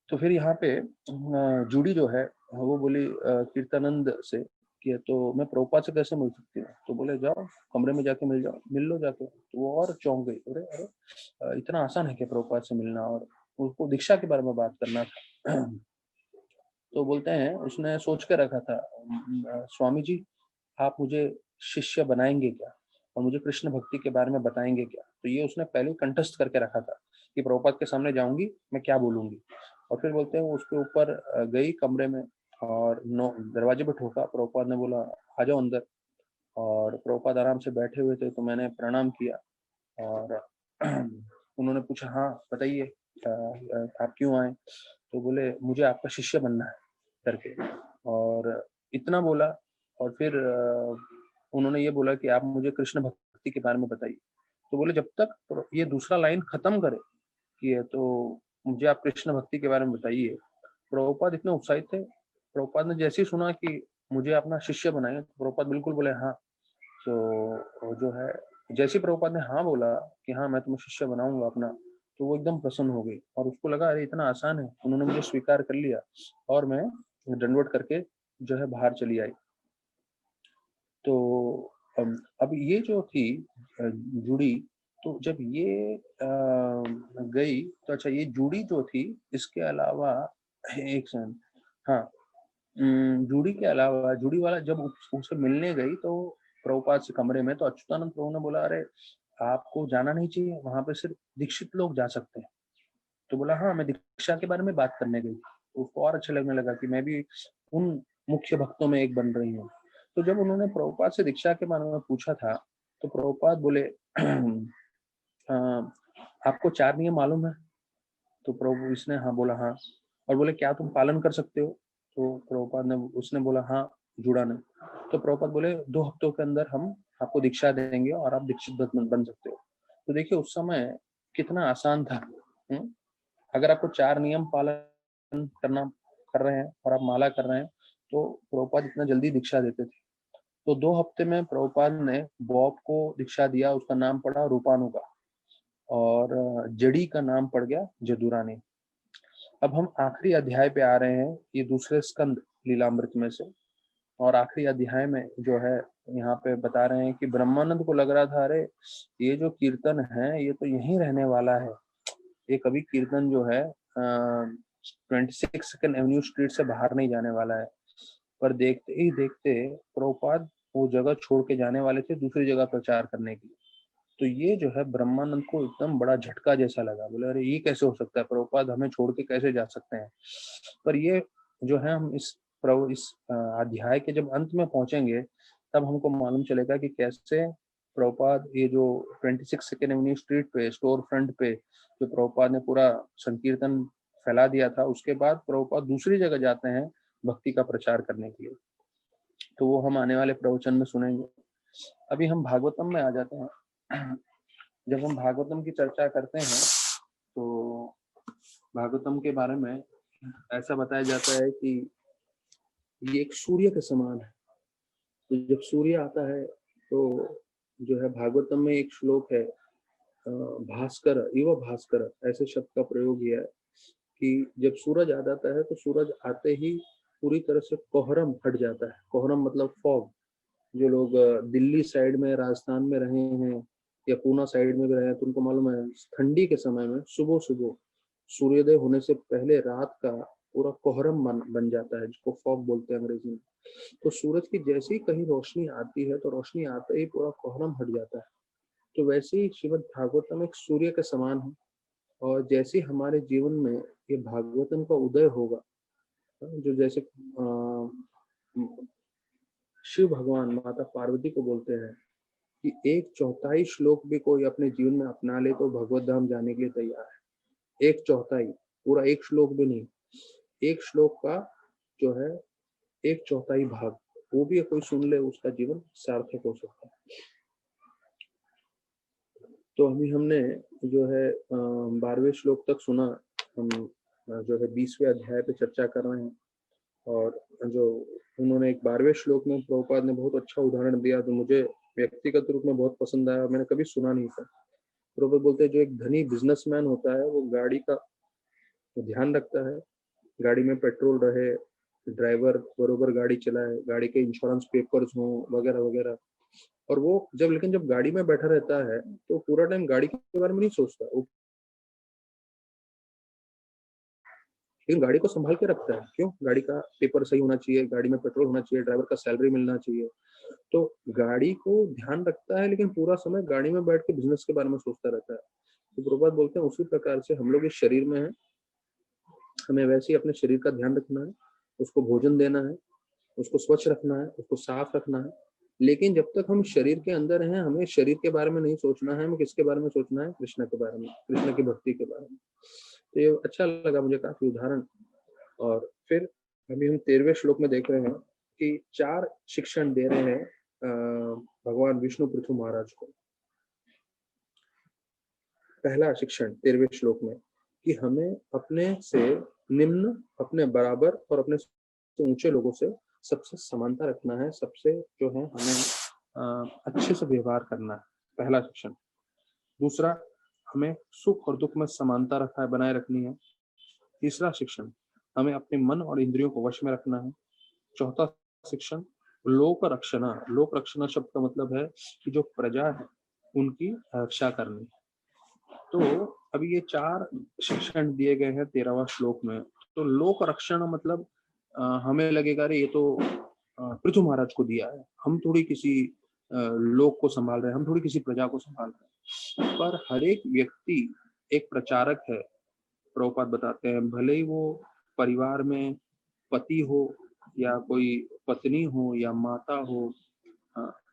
तो फिर यहाँ पे जूडी जो है वो बोली कीर्तानंद से कि तो मैं प्रभुपाद से कैसे मिल सकती हूँ, तो बोले जाओ कमरे में जाके मिल जाओ, मिल लो जाके। तो वो और चौंक गई, अरे अरे इतना आसान है क्या प्रभुपाद से मिलना, और उसको दीक्षा के बारे में बात करना था। तो बोलते हैं उसने सोच के रखा था, स्वामी जी आप मुझे शिष्य बनाएंगे क्या, और मुझे कृष्ण भक्ति के बारे में बताएंगे क्या। तो ये उसने पहले कंठस्थ करके रखा था कि प्रभुपाद के सामने जाऊंगी मैं क्या बोलूंगी। और फिर बोलते हैं वो उसके ऊपर गई कमरे में, और दरवाजे पे ठोका, प्रभुपाद ने बोला आ जाओ अंदर। और प्रभुपाद आराम से बैठे हुए थे, तो मैंने प्रणाम किया, और उन्होंने पूछा हाँ बताइए आप क्यों आए। तो बोले मुझे आपका शिष्य बनना है करके, और इतना बोला। और फिर उन्होंने ये बोला कि आप मुझे कृष्ण भक्ति के बारे में बताइए। तो बोले जब तक ये दूसरा लाइन खत्म करे कि है तो मुझे आप कृष्ण भक्ति के बारे में बताइए, प्रभुपाद इतने उत्साहित थे। प्रभुपाद ने जैसे ही सुना कि मुझे अपना शिष्य बनाए, तो प्रभुपाद बिल्कुल बोले हाँ। तो जो है जैसे ही प्रभुपाद ने हाँ बोला कि हाँ मैं तुम्हें शिष्य बनाऊंगा अपना, तो वो एकदम प्रसन्न हो गई, और उसको लगा अरे इतना आसान है, उन्होंने मुझे स्वीकार कर लिया, और मैं दंडवत करके जो है बाहर चली आई। तो अब ये जो थी जूडी, तो जब ये गई तो अच्छा ये जूडी जो थी, इसके अलावा एक सेकंड, हाँ जूडी के अलावा जूडी वाला जब उससे मिलने गई तो प्रभुपाद से कमरे में, तो अच्युतानंद प्रभु ने बोला अरे आपको जाना नहीं चाहिए, वहां पे सिर्फ दीक्षित लोग जा सकते हैं। तो बोला हाँ मैं दीक्षा के बारे में बात करने गई। तो उसको और अच्छा लगने लगा कि मैं भी उन मुख्य भक्तों में एक बन रही हूँ। तो जब उन्होंने प्रभुपाद से दीक्षा के बारे में पूछा था, तो प्रभुपाद बोले आपको 4 नियम मालूम है। तो प्रभु इसने हाँ बोला हाँ, और बोले क्या तुम पालन कर सकते हो। तो प्रभुपाद ने उसने बोला हाँ जुड़ा नहीं। तो प्रभुपाद बोले 2 हफ्तों के अंदर हम आपको दीक्षा देंगे और आप दीक्षित बन सकते हो। तो देखिए उस समय कितना आसान था। अगर आपको 4 नियम पालन करना कर रहे हैं और आप माला कर रहे हैं, तो प्रभुपाद इतना जल्दी दीक्षा देते थे। तो 2 हफ्ते में प्रभुपाद ने बॉब को दीक्षा दिया, उसका नाम पड़ा रूपानुगा, और जड़ी का नाम पड़ गया जदुरानी। अब हम आखिरी अध्याय पे आ रहे हैं, ये दूसरे स्कंद लीलामृत में से, और आखिरी अध्याय में जो है यहाँ पे बता रहे हैं कि ब्रह्मानंद को लग रहा था अरे ये जो कीर्तन है ये तो यहीं रहने वाला है, ये कभी कीर्तन जो है 26 सेकंड एवेन्यू स्ट्रीट से बाहर नहीं जाने वाला है। पर देखते ही देखते प्रभुपाद वो जगह छोड़ के जाने वाले थे दूसरी जगह प्रचार करने के लिए। तो ये जो है ब्रह्मानंद को एकदम बड़ा झटका जैसा लगा, बोले अरे ये कैसे हो सकता है, प्रभुपाद हमें छोड़ के कैसे जा सकते हैं। पर ये जो है हम इस अध्याय के जब अंत में पहुंचेंगे तब हमको मालूम चलेगा कि कैसे प्रभुपाद ये जो 26 सेकेंड एवेन्यू स्ट्रीट पे स्टोर फ्रंट पे जो प्रभुपाद ने पूरा संकीर्तन फैला दिया था, उसके बाद प्रभुपाद दूसरी जगह जाते हैं भक्ति का प्रचार करने के लिए। तो वो हम आने वाले प्रवचन में सुनेंगे। अभी हम भागवतम में आ जाते हैं। जब हम भागवतम की चर्चा करते हैं तो भागवतम के बारे में ऐसा बताया जाता है कि ये एक सूर्य के समान है। तो जब सूर्य आता है तो जो है भागवतम में एक श्लोक है भास्कर इव भास्कर, ऐसे शब्द का प्रयोग किया है कि जब सूरज आ जाता है तो सूरज आते ही पूरी तरह से कोहरम हट जाता है। कोहरम मतलब फॉग। जो लोग दिल्ली साइड में राजस्थान में रहे हैं या पूना साइड में भी रहे हैं तो उनको मालूम है ठंडी के समय में सुबह सुबह सूर्योदय होने से पहले रात का पूरा कोहरम बन जाता है, जिसको फॉग बोलते हैं अंग्रेजी में। तो सूरज की जैसे ही कहीं रोशनी आती है तो रोशनी आते ही पूरा कोहरम हट जाता है। तो वैसे ही श्रीमद् भागवतम एक सूर्य के समान है। और जैसे हमारे जीवन में ये भागवतम का उदय होगा, जो जैसे शिव भगवान माता पार्वती को बोलते हैं कि 1/4 श्लोक भी कोई अपने जीवन में अपना ले तो भगवत धाम जाने के लिए तैयार है। 1/4, पूरा 1 श्लोक भी नहीं, 1 श्लोक का जो है 1/4 भाग, वो भी कोई सुन ले उसका जीवन सार्थक हो सकता है। तो अभी हमने जो है 12वें श्लोक तक सुना। हम जो है 20वें अध्याय पे चर्चा कर रहे हैं, और जो उन्होंने एक 12वें श्लोक में प्रभुपाद ने बहुत अच्छा उदाहरण दिया जो मुझे व्यक्तिगत रूप में बहुत पसंद आया, मैंने कभी सुना नहीं था। प्रभुपाद बोलते हैं जो एक धनी बिजनेसमैन होता है वो गाड़ी का ध्यान रखता है, गाड़ी में पेट्रोल रहे, ड्राइवर बरोबर गाड़ी चलाए, गाड़ी के इंश्योरेंस पेपर्स हों वगैरह वगैरह। और वो जब गाड़ी में बैठा रहता है तो पूरा टाइम गाड़ी के बारे में नहीं सोचता, वो लेकिन गाड़ी को संभाल के रखता है। क्यों? गाड़ी का पेपर सही होना चाहिए, गाड़ी में पेट्रोल होना चाहिए, ड्राइवर का सैलरी मिलना चाहिए। तो गाड़ी को ध्यान रखता है लेकिन पूरा समय गाड़ी में बैठ के बिजनेस के बारे में सोचता रहता है। तो प्रभुपाद बोलते हैं उसी प्रकार से हम लोग इस शरीर में है, हमें वैसे ही अपने शरीर का ध्यान रखना है, उसको भोजन देना है, उसको स्वच्छ रखना है, उसको साफ रखना है। लेकिन जब तक हम शरीर के अंदर हैं हमें शरीर के बारे में नहीं सोचना है, हमें किसके बारे में सोचना है? कृष्ण के बारे में, कृष्ण की भक्ति के बारे में। तो ये अच्छा लगा मुझे काफी उदाहरण। और फिर अभी हम 13वें श्लोक में देख रहे हैं कि 4 शिक्षण दे रहे हैं भगवान विष्णु पृथु महाराज को। पहला शिक्षण 13वें श्लोक में कि हमें अपने से निम्न, अपने बराबर और अपने से ऊंचे लोगों से सबसे समानता रखना है, सबसे जो है हमें अच्छे से व्यवहार करना है, पहला शिक्षण। दूसरा, हमें सुख और दुख में समानता बनाए रखनी है। तीसरा शिक्षण, हमें अपने मन और इंद्रियों को वश में रखना है। चौथा शिक्षण, लोक रक्षणा। लोक रक्षणा शब्द का मतलब है कि जो प्रजा है उनकी रक्षा करनी। तो अभी ये 4 शिक्षण दिए गए हैं 13वां श्लोक में। तो लोक रक्षण मतलब हमें लगेगा अरे ये तो पृथु महाराज को दिया है, हम थोड़ी किसी लोक को संभाल रहे हैं, हम थोड़ी किसी प्रजा को संभाल रहे हैं। पर हर एक व्यक्ति एक प्रचारक है। प्रभुपाद बताते हैं भले ही वो परिवार में पति हो या कोई पत्नी हो या माता हो,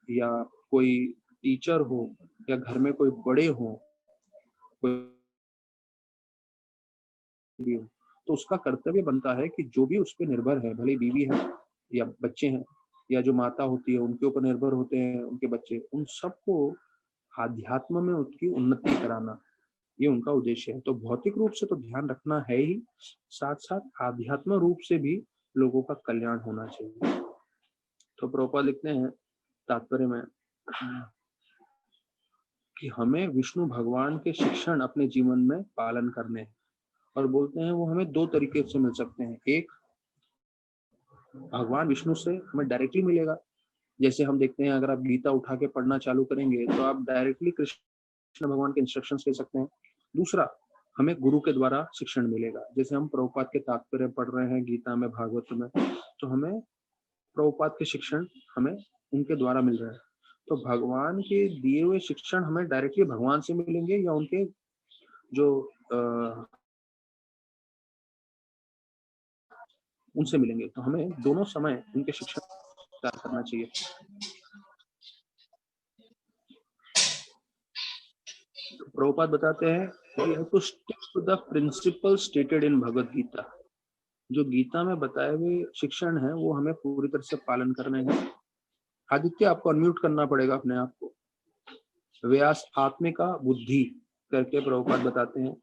या कोई टीचर हो या घर में कोई बड़े हो, कोई भी हो, तो उसका कर्तव्य बनता है कि जो भी उस पर निर्भर है, भले बीवी है या बच्चे हैं या जो माता होती है उनके ऊपर निर्भर होते हैं उनके बच्चे, उन सबको आध्यात्म में उसकी उन्नति कराना, ये उनका उद्देश्य है। तो भौतिक रूप से तो ध्यान रखना है ही, साथ साथ आध्यात्म रूप से भी लोगों का कल्याण होना चाहिए। तो प्रभुपाद लिखते हैं तात्पर्य में कि हमें विष्णु भगवान के शिक्षण अपने जीवन में पालन करने हैं, और बोलते हैं वो हमें 2 तरीके से मिल सकते हैं। एक, भगवान विष्णु से हमें डायरेक्टली मिलेगा, जैसे हम देखते हैं अगर आप गीता उठा के पढ़ना चालू करेंगे तो आप डायरेक्टली कृष्ण भगवान के इंस्ट्रक्शंस ले सकते हैं। दूसरा, हमें गुरु के द्वारा शिक्षण मिलेगा, जैसे हम प्रभुपाद के तात्पर्य पढ़ रहे हैं गीता में, भागवत में, तो हमें प्रभुपाद के शिक्षण हमें उनके द्वारा मिल रहे हैं। तो भगवान के दिए हुए शिक्षण हमें डायरेक्टली भगवान से मिलेंगे या उनके जो उनसे मिलेंगे, तो हमें दोनों समय उनके शिक्षण स्वीकार करना चाहिए। तो प्रभुपाद बताते हैं we have to stick to the principle stated in Bhagavad Gita. जो गीता में बताए हुए शिक्षण है वो हमें पूरी तरह से पालन करने हैं। आदित्य, आपको अनम्यूट करना पड़ेगा अपने आप को। व्यास आत्मिका बुद्धि करके प्रभुपाद बताते हैं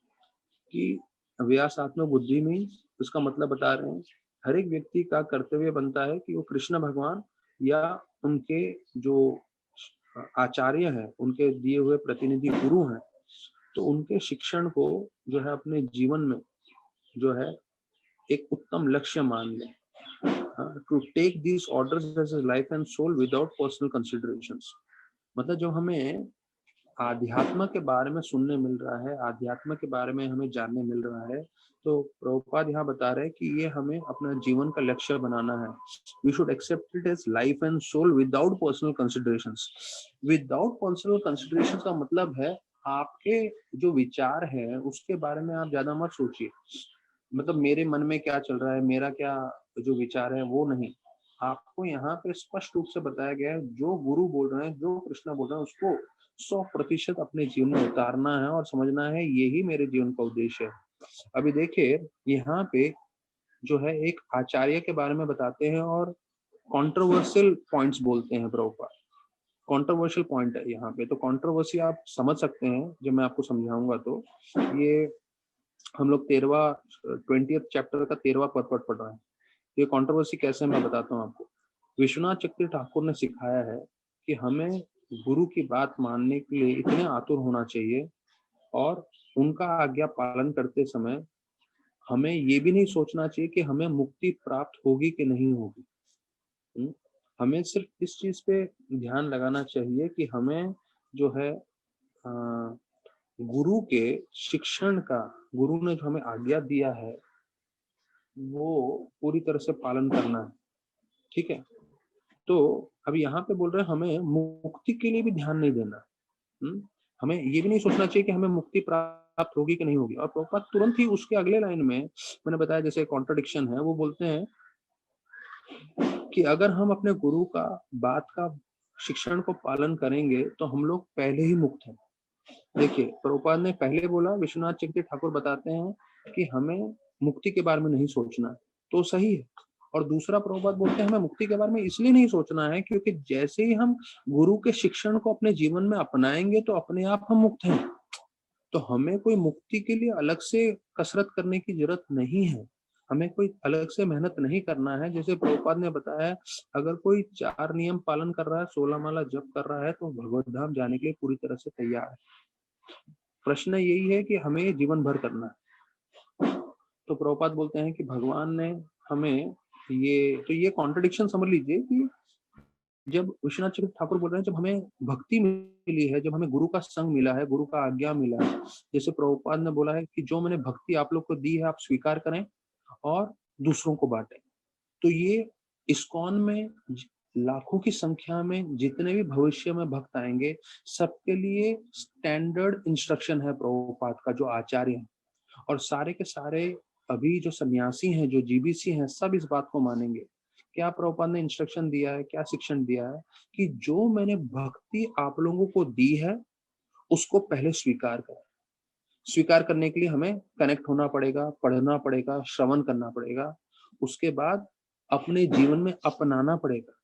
कि व्यास आत्म बुद्धि में उसका मतलब बता रहे हैं हर एक व्यक्ति का कर्तव्य बनता है कि वो कृष्ण भगवान या उनके जो आचार्य हैं, उनके दिए हुए प्रतिनिधि गुरु हैं, तो उनके शिक्षण को जो है अपने जीवन में जो है एक उत्तम लक्ष्य मान लें। To take these orders as a life and soul without personal considerations. मतलब जो हमें आध्यात्म के बारे में सुनने मिल रहा है, आध्यात्म के बारे में हमें जानने मिल रहा है, तो प्रभुपाद यहाँ बता रहे हैं कि ये हमें अपना जीवन का लक्ष्य बनाना है। We should accept it as life and soul without personal considerations. Without personal considerations का मतलब है आपके जो विचार है उसके बारे में आप ज्यादा मत सोचिए। मतलब मेरे मन में क्या चल रहा है, मेरा क्या जो विचार है वो नहीं। आपको यहाँ पे स्पष्ट रूप से बताया गया है, जो गुरु बोल रहे हैं, जो कृष्णा बोल रहे हैं, उसको 100% अपने जीवन में उतारना है और समझना है, यही मेरे जीवन का उद्देश्य है। अभी देखिए, यहाँ पे जो है एक आचार्य के बारे में बताते हैं और कंट्रोवर्शियल पॉइंट्स बोलते हैं प्रभुपाद। कंट्रोवर्शियल पॉइंट है यहाँ पे, तो कंट्रोवर्सी आप समझ सकते हैं जब मैं आपको समझाऊंगा। तो ये हम लोग 20th चैप्टर का 13वां पद पढ़ रहे हैं। ये कंट्रोवर्सी कैसे, मैं बताता हूँ आपको। विश्वनाथ चक्रवर्ती ठाकुर ने सिखाया है कि हमें गुरु की बात मानने के लिए इतने आतुर होना चाहिए और उनका आज्ञा पालन करते समय हमें ये भी नहीं सोचना चाहिए कि हमें मुक्ति प्राप्त होगी कि नहीं होगी। हमें सिर्फ इस चीज पे ध्यान लगाना चाहिए कि हमें जो है गुरु के शिक्षण का, गुरु ने जो हमें आज्ञा दिया है वो पूरी तरह से पालन करना है। ठीक है, तो अब यहाँ पे बोल रहे हैं हमें मुक्ति के लिए भी ध्यान नहीं देना। हमें ये भी नहीं सोचना चाहिए कि हमें मुक्ति प्राप्त होगी कि नहीं होगी। और प्रभुपाद तुरंत ही उसके अगले लाइन में, मैंने बताया जैसे कॉन्ट्रडिक्शन है, वो बोलते हैं कि अगर हम अपने गुरु का बात का शिक्षण को पालन करेंगे तो हम लोग पहले ही मुक्त हैं। देखिए, प्रभुपाद ने पहले बोला, विश्वनाथ चक्रवर्ती ठाकुर बताते हैं कि हमें मुक्ति के बारे में नहीं सोचना, तो सही है। और दूसरा प्रभुपाद बोलते हैं हमें मुक्ति के बारे में इसलिए नहीं सोचना है क्योंकि जैसे ही हम गुरु के शिक्षण को अपने जीवन में अपनाएंगे तो अपने आप हम मुक्त हैं। तो हमें कोई मुक्ति के लिए अलग से कसरत करने की जरूरत नहीं है, हमें कोई अलग से मेहनत नहीं करना है। जैसे प्रभुपाद ने बताया, अगर कोई 4 नियम पालन कर रहा है, 16 माला जप कर रहा है, तो भगवत धाम जाने के लिए पूरी तरह से तैयार है। प्रश्न यही है कि हमें ये जीवन भर करना है। तो प्रभुपाद बोलते हैं कि भगवान ने हमें ये कॉन्ट्रडिक्शन समझ लीजिए कि जब विश्वनाथ चक्रवर्ती ठाकुर बोल रहे हैं, जब हमें भक्ति मिली है, जब हमें गुरु का संग मिला है, गुरु का आज्ञा मिला है, जैसे प्रभुपाद ने बोला है कि जो मैंने भक्ति आप लोग को दी है आप स्वीकार करें और दूसरों को बांटें। तो ये इस्कॉन में लाखों की संख्या में जितने भी भविष्य में भक्त आएंगे, सबके लिए स्टैंडर्ड इंस्ट्रक्शन है प्रभुपाद का, जो आचार्य है। और सारे के सारे अभी जो सन्यासी हैं, जो जीबीसी हैं, सब इस बात को मानेंगे। क्या प्रभुपाद ने इंस्ट्रक्शन दिया है, क्या शिक्षण दिया है कि जो मैंने भक्ति आप लोगों को दी है उसको पहले स्वीकार करें। स्वीकार करने के लिए हमें कनेक्ट होना पड़ेगा, पढ़ना पड़ेगा, श्रवण करना पड़ेगा, उसके बाद अपने जीवन में अपनाना पड़ेगा।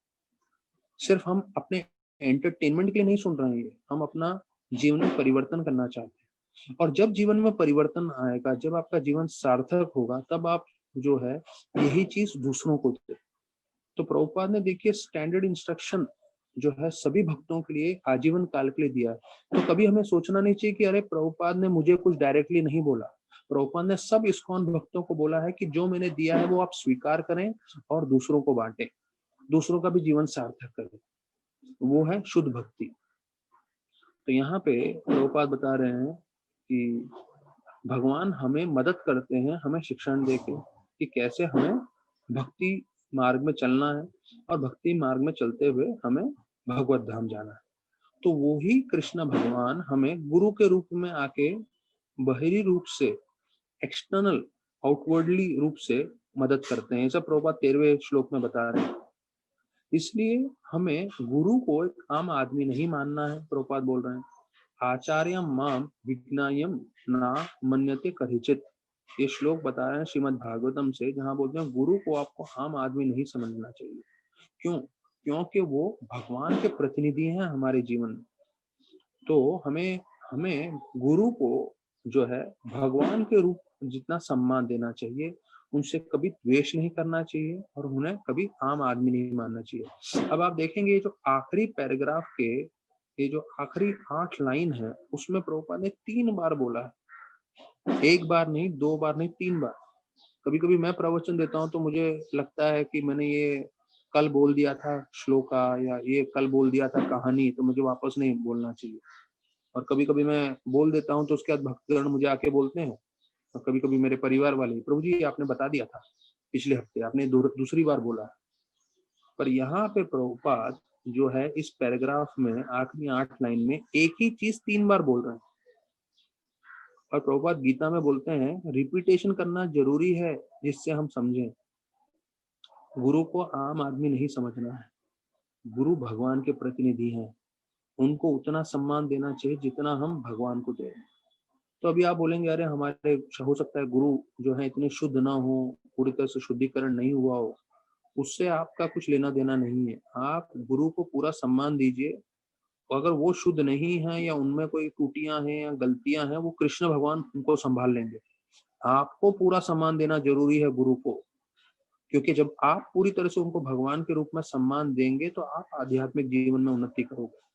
सिर्फ हम अपने एंटरटेनमेंट के लिए नहीं सुन रहे हैं, ये हम अपना जीवन में परिवर्तन करना चाहते हैं। और जब जीवन में परिवर्तन आएगा, जब आपका जीवन सार्थक होगा, तब आप जो है यही चीज दूसरों को दे। तो प्रभुपाद ने देखिए स्टैंडर्ड इंस्ट्रक्शन जो है सभी भक्तों के लिए आजीवन काल के लिए दिया है। तो कभी हमें सोचना नहीं चाहिए कि अरे प्रभुपाद ने मुझे कुछ डायरेक्टली नहीं बोला। प्रभुपाद ने सब इस्कॉन भक्तों को बोला है कि जो मैंने दिया है वो आप स्वीकार करें और दूसरों को बांटें, दूसरों का भी जीवन सार्थक करें। वो है शुद्ध भक्ति। तो यहाँ पे प्रभुपाद बता रहे हैं कि भगवान हमें मदद करते हैं, हमें शिक्षण देके कि कैसे हमें भक्ति मार्ग में चलना है और भक्ति मार्ग में चलते हुए हमें भगवत धाम जाना है। तो वो ही कृष्ण भगवान हमें गुरु के रूप में आके बाहरी रूप से, एक्सटर्नल आउटवर्डली रूप से मदद करते हैं। ऐसा प्रभुपाद 13वें श्लोक में बता रहे हैं। इसलिए हमें गुरु को एक आम आदमी नहीं मानना है। प्रभुपाद बोल रहे हैं आचार्य माम विज्ञायम ना मन्यते कहिचित। ये श्लोक बता रहे हैं श्रीमद् भागवतम से, जहाँ बोलते हैं गुरु को आपको आम आदमी नहीं समझना चाहिए। क्यों? क्योंकि वो भगवान के प्रतिनिधि हैं हमारे जीवन में। तो हमें हमें गुरु को जो है भगवान के रूप जितना सम्मान देना चाहिए, उनसे कभी द्वेष नहीं करना चाहिए और उन्हें कभी आम आदमी नहीं मानना चाहिए। अब आप देखेंगे जो आखिरी पैराग्राफ के ये जो आखिरी 8 लाइन है, उसमें प्रभुपाद ने 3 बार बोला है। 1 बार नहीं, 2 बार नहीं, 3 बार। कभी कभी मैं प्रवचन देता हूँ तो मुझे लगता है कि मैंने ये कल बोल दिया था श्लोका, या ये कल बोल दिया था कहानी, तो मुझे वापस नहीं बोलना चाहिए। और कभी कभी मैं बोल देता हूँ तो उसके बाद भक्तगण मुझे आके बोलते हैं, और कभी कभी मेरे परिवार वाले, प्रभु जी आपने बता दिया था पिछले हफ्ते, आपने दूसरी बार बोला। पर यहाँ पे प्रभुपाद जो है इस पैराग्राफ में आखिरी 8 लाइन में एक ही चीज 3 बार बोल रहे हैं। और प्रभुपाद गीता में बोलते हैं रिपीटेशन करना जरूरी है जिससे हम समझें। गुरु को आम आदमी नहीं समझना है, गुरु भगवान के प्रतिनिधि हैं, उनको उतना सम्मान देना चाहिए जितना हम भगवान को दे। तो अभी आप बोलेंगे अरे हमारे हो सकता है गुरु जो है इतने शुद्ध ना हो, पूरी तरह से शुद्धिकरण नहीं हुआ हो, उससे आपका कुछ लेना देना नहीं है। आप गुरु को पूरा सम्मान दीजिए, अगर वो शुद्ध नहीं है या उनमें कोई त्रुटियां हैं या गलतियां हैं, वो कृष्ण भगवान उनको संभाल लेंगे। आपको पूरा सम्मान देना जरूरी है गुरु को, क्योंकि जब आप पूरी तरह से उनको भगवान के रूप में सम्मान देंगे तो आप आध्यात्मिक जीवन में उन्नति करोगे।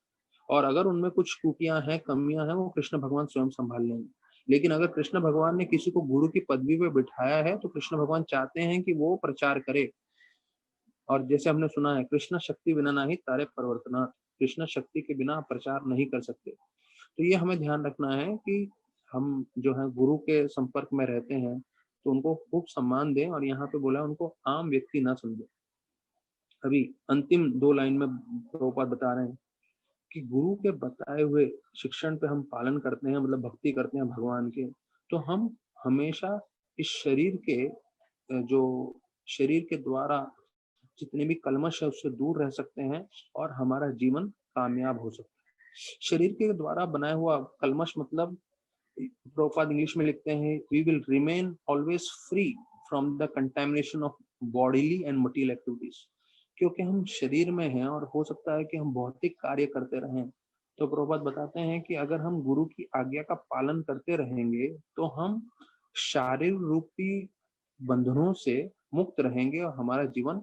और अगर उनमें कुछ त्रुटियां हैं, कमियां हैं, वो कृष्ण भगवान स्वयं संभाल लेंगे। लेकिन अगर कृष्ण भगवान ने किसी को गुरु की पदवी पे बिठाया है तो कृष्ण भगवान चाहते हैं कि वो प्रचार करे। और जैसे हमने सुना है, कृष्ण शक्ति बिना नहीं तारे परिवर्तना, कृष्ण शक्ति के बिना आप प्रचार नहीं कर सकते। तो ये हमें ध्यान रखना है कि हम जो है गुरु के संपर्क में रहते हैं तो उनको खूब सम्मान दें, और यहाँ पे बोला है उनको आम व्यक्ति ना समझे। अभी अंतिम 2 लाइन में प्रभुपाद बता रहे हैं कि गुरु के बताए हुए शिक्षण पे हम पालन करते हैं, मतलब भक्ति करते हैं भगवान के, तो हम हमेशा इस शरीर के जो शरीर के द्वारा जितने भी कल्मश है उससे दूर रह सकते हैं और हमारा जीवन कामयाब हो सकता है। शरीर के द्वारा बनाया हुआ कल्मश मतलब, प्रभुपाद इंग्लिश में लिखते हैं, we will remain always free from the contamination of bodily and material activities. क्योंकि हम शरीर में हैं और हो सकता है कि हम भौतिक कार्य करते रहें, तो प्रभुपाद बताते हैं कि अगर हम गुरु की आज्ञा का पालन करते रहेंगे तो हम शारीर रूपी बंधनों से मुक्त रहेंगे और हमारा जीवन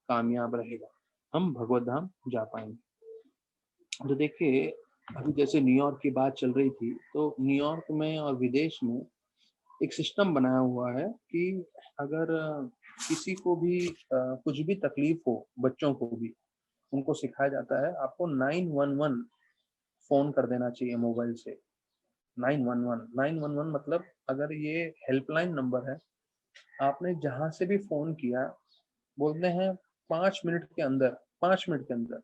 कामयाब रहेगा, हम भगवत धाम जा पाएंगे। तो देखिए, अभी जैसे न्यूयॉर्क की बात चल रही थी, तो न्यूयॉर्क में और विदेश में एक सिस्टम बनाया हुआ है कि अगर किसी को भी कुछ भी तकलीफ हो, बच्चों को भी उनको सिखाया जाता है आपको 911 फोन कर देना चाहिए मोबाइल से। 911 मतलब अगर ये हेल्पलाइन नंबर है, आपने जहां से भी फोन किया, बोलते हैं 5 मिनट के अंदर, 5 मिनट के अंदर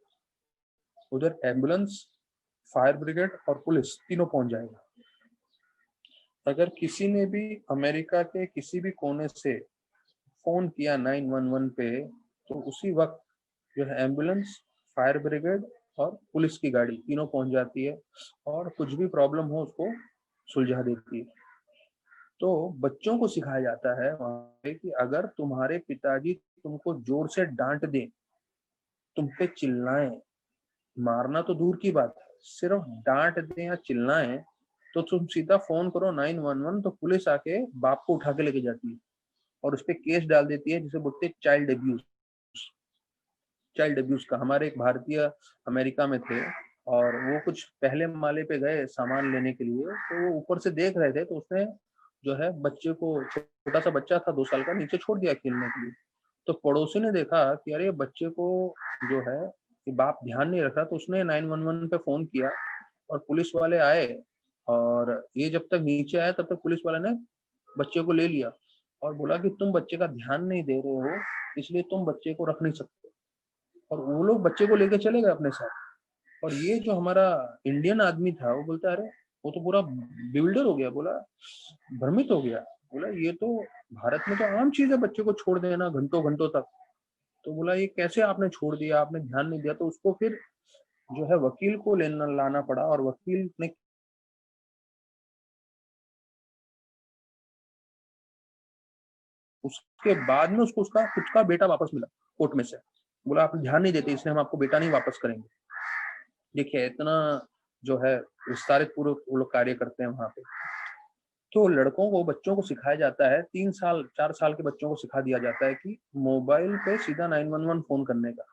उधर एम्बुलेंस, फायर ब्रिगेड और पुलिस तीनों पहुंच जाएगा। अगर किसी ने भी अमेरिका के किसी भी कोने से फोन किया 911 पे, तो उसी वक्त जो है एम्बुलेंस, फायर ब्रिगेड और पुलिस की गाड़ी तीनों पहुंच जाती है और कुछ भी प्रॉब्लम हो उसको सुलझा देती है। तो बच्चों को सिखाया जाता है वहां पे कि अगर तुम्हारे पिताजी तुमको जोर से डांट दें, तुम पे चिल्लाएं, मारना तो दूर की बात है, सिर्फ डांट दें या चिल्लाएं, तो तुम सीधा फोन करो 911, तो पुलिस आके बाप को उठा के लेके जाती है और उस पर केस डाल देती है, जिसे बोलते हैं चाइल्ड अब्यूज। चाइल्ड अब्यूज का, हमारे एक भारतीय अमेरिका में थे और वो कुछ पहले माले पे गए सामान लेने के लिए, तो वो ऊपर से देख रहे थे, तो उसने जो है बच्चे को, छोटा सा बच्चा था 2 साल का, नीचे छोड़ दिया खेलने के लिए। तो पड़ोसी ने देखा कि अरे बच्चे को जो है कि बाप ध्यान नहीं रख रहा, तो उसने 911 पे फोन किया और पुलिस वाले आए। और ये जब तक नीचे आया तब तक पुलिस वाले ने बच्चे को ले लिया और बोला कि तुम बच्चे का ध्यान नहीं दे रहे हो, इसलिए तुम बच्चे को रख नहीं सकते। और वो लोग बच्चे को लेकर चले गए अपने साथ। और ये जो हमारा इंडियन आदमी था वो बोलता अरे वो तो पूरा बिल्डर हो गया, बोला भ्रमित हो गया, बोला ये तो भारत में तो आम चीज है बच्चे को छोड़ देना घंटों घंटों तक। तो बोला ये कैसे आपने छोड़ दिया, आपने ध्यान नहीं दिया। तो उसको फिर जो है वकील को लेना लाना पड़ा और वकील ने उसके बाद में उसको उसका खुद का बेटा वापस मिला कोर्ट में से। बोला आप ध्यान नहीं देते इसलिए हम आपको बेटा नहीं वापस करेंगे। देखिए इतना जो है विस्तारित पूर्वक वो लोग कार्य करते हैं वहां पे। तो लड़कों को, बच्चों को सिखाया जाता है, 3 साल 4 साल के बच्चों को सिखा दिया जाता है कि मोबाइल पे सीधा 911 फोन करने का।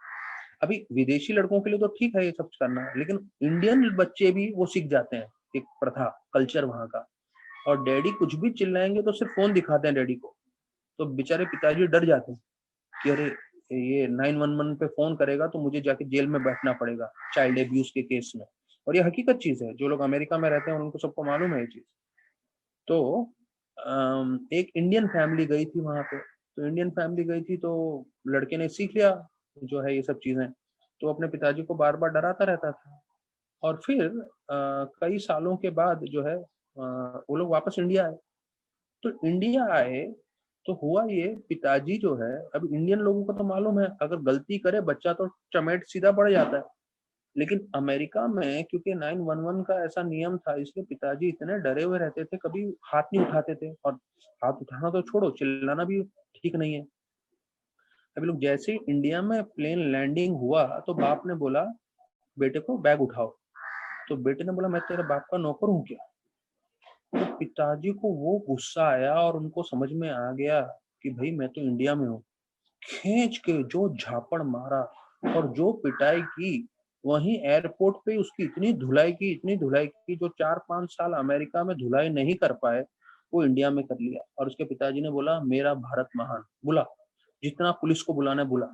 अभी विदेशी लड़कों के लिए तो ठीक है ये सब करना, लेकिन इंडियन बच्चे भी वो सीख जाते हैं, एक प्रथा, कल्चर वहां का। और डैडी कुछ भी चिल्लाएंगे तो सिर्फ फोन दिखाते हैं डैडी को, तो बेचारे पिताजी डर जाते हैं कि अरे ये 911 पे फोन करेगा तो मुझे जाके जेल में बैठना पड़ेगा चाइल्ड एब्यूज के केस में। और ये हकीकत चीज है, जो लोग अमेरिका में रहते हैं उनको सबको मालूम है ये चीज। तो एक इंडियन फैमिली गई थी वहां पे, तो इंडियन फैमिली गई थी तो लड़के ने सीख लिया जो है ये सब चीजें, तो अपने पिताजी को बार बार डराता रहता था। और फिर कई सालों के बाद जो है वो लोग वापस इंडिया आए। तो इंडिया आए तो हुआ ये, पिताजी जो है, अब इंडियन लोगों को तो मालूम है अगर गलती करे बच्चा तो चमेट सीधा पड़ जाता है, लेकिन अमेरिका में क्योंकि 911 का ऐसा नियम था, इसलिए पिताजी इतने डरे हुए रहते थे, कभी हाथ नहीं उठाते थे। और हाथ उठाना तो छोड़ो, चिल्लाना भी ठीक नहीं है। अभी लोग जैसे ही इंडिया में प्लेन लैंडिंग हुआ तो बाप ने बोला बेटे को बैग उठाओ। तो बेटे ने बोला मैं तेरे बाप का नौकर हूँ क्या? तो पिताजी को वो गुस्सा आया और उनको समझ में आ गया कि भाई मैं तो इंडिया में हूँ। खींच के जो झापड़ मारा और जो पिटाई की, वहीं एयरपोर्ट पे उसकी इतनी धुलाई की, इतनी धुलाई की, जो 4-5 साल अमेरिका में धुलाई नहीं कर पाए वो इंडिया में कर लिया। और उसके पिताजी ने बोला मेरा भारत महान, बुला जितना पुलिस को बुलाना बुला।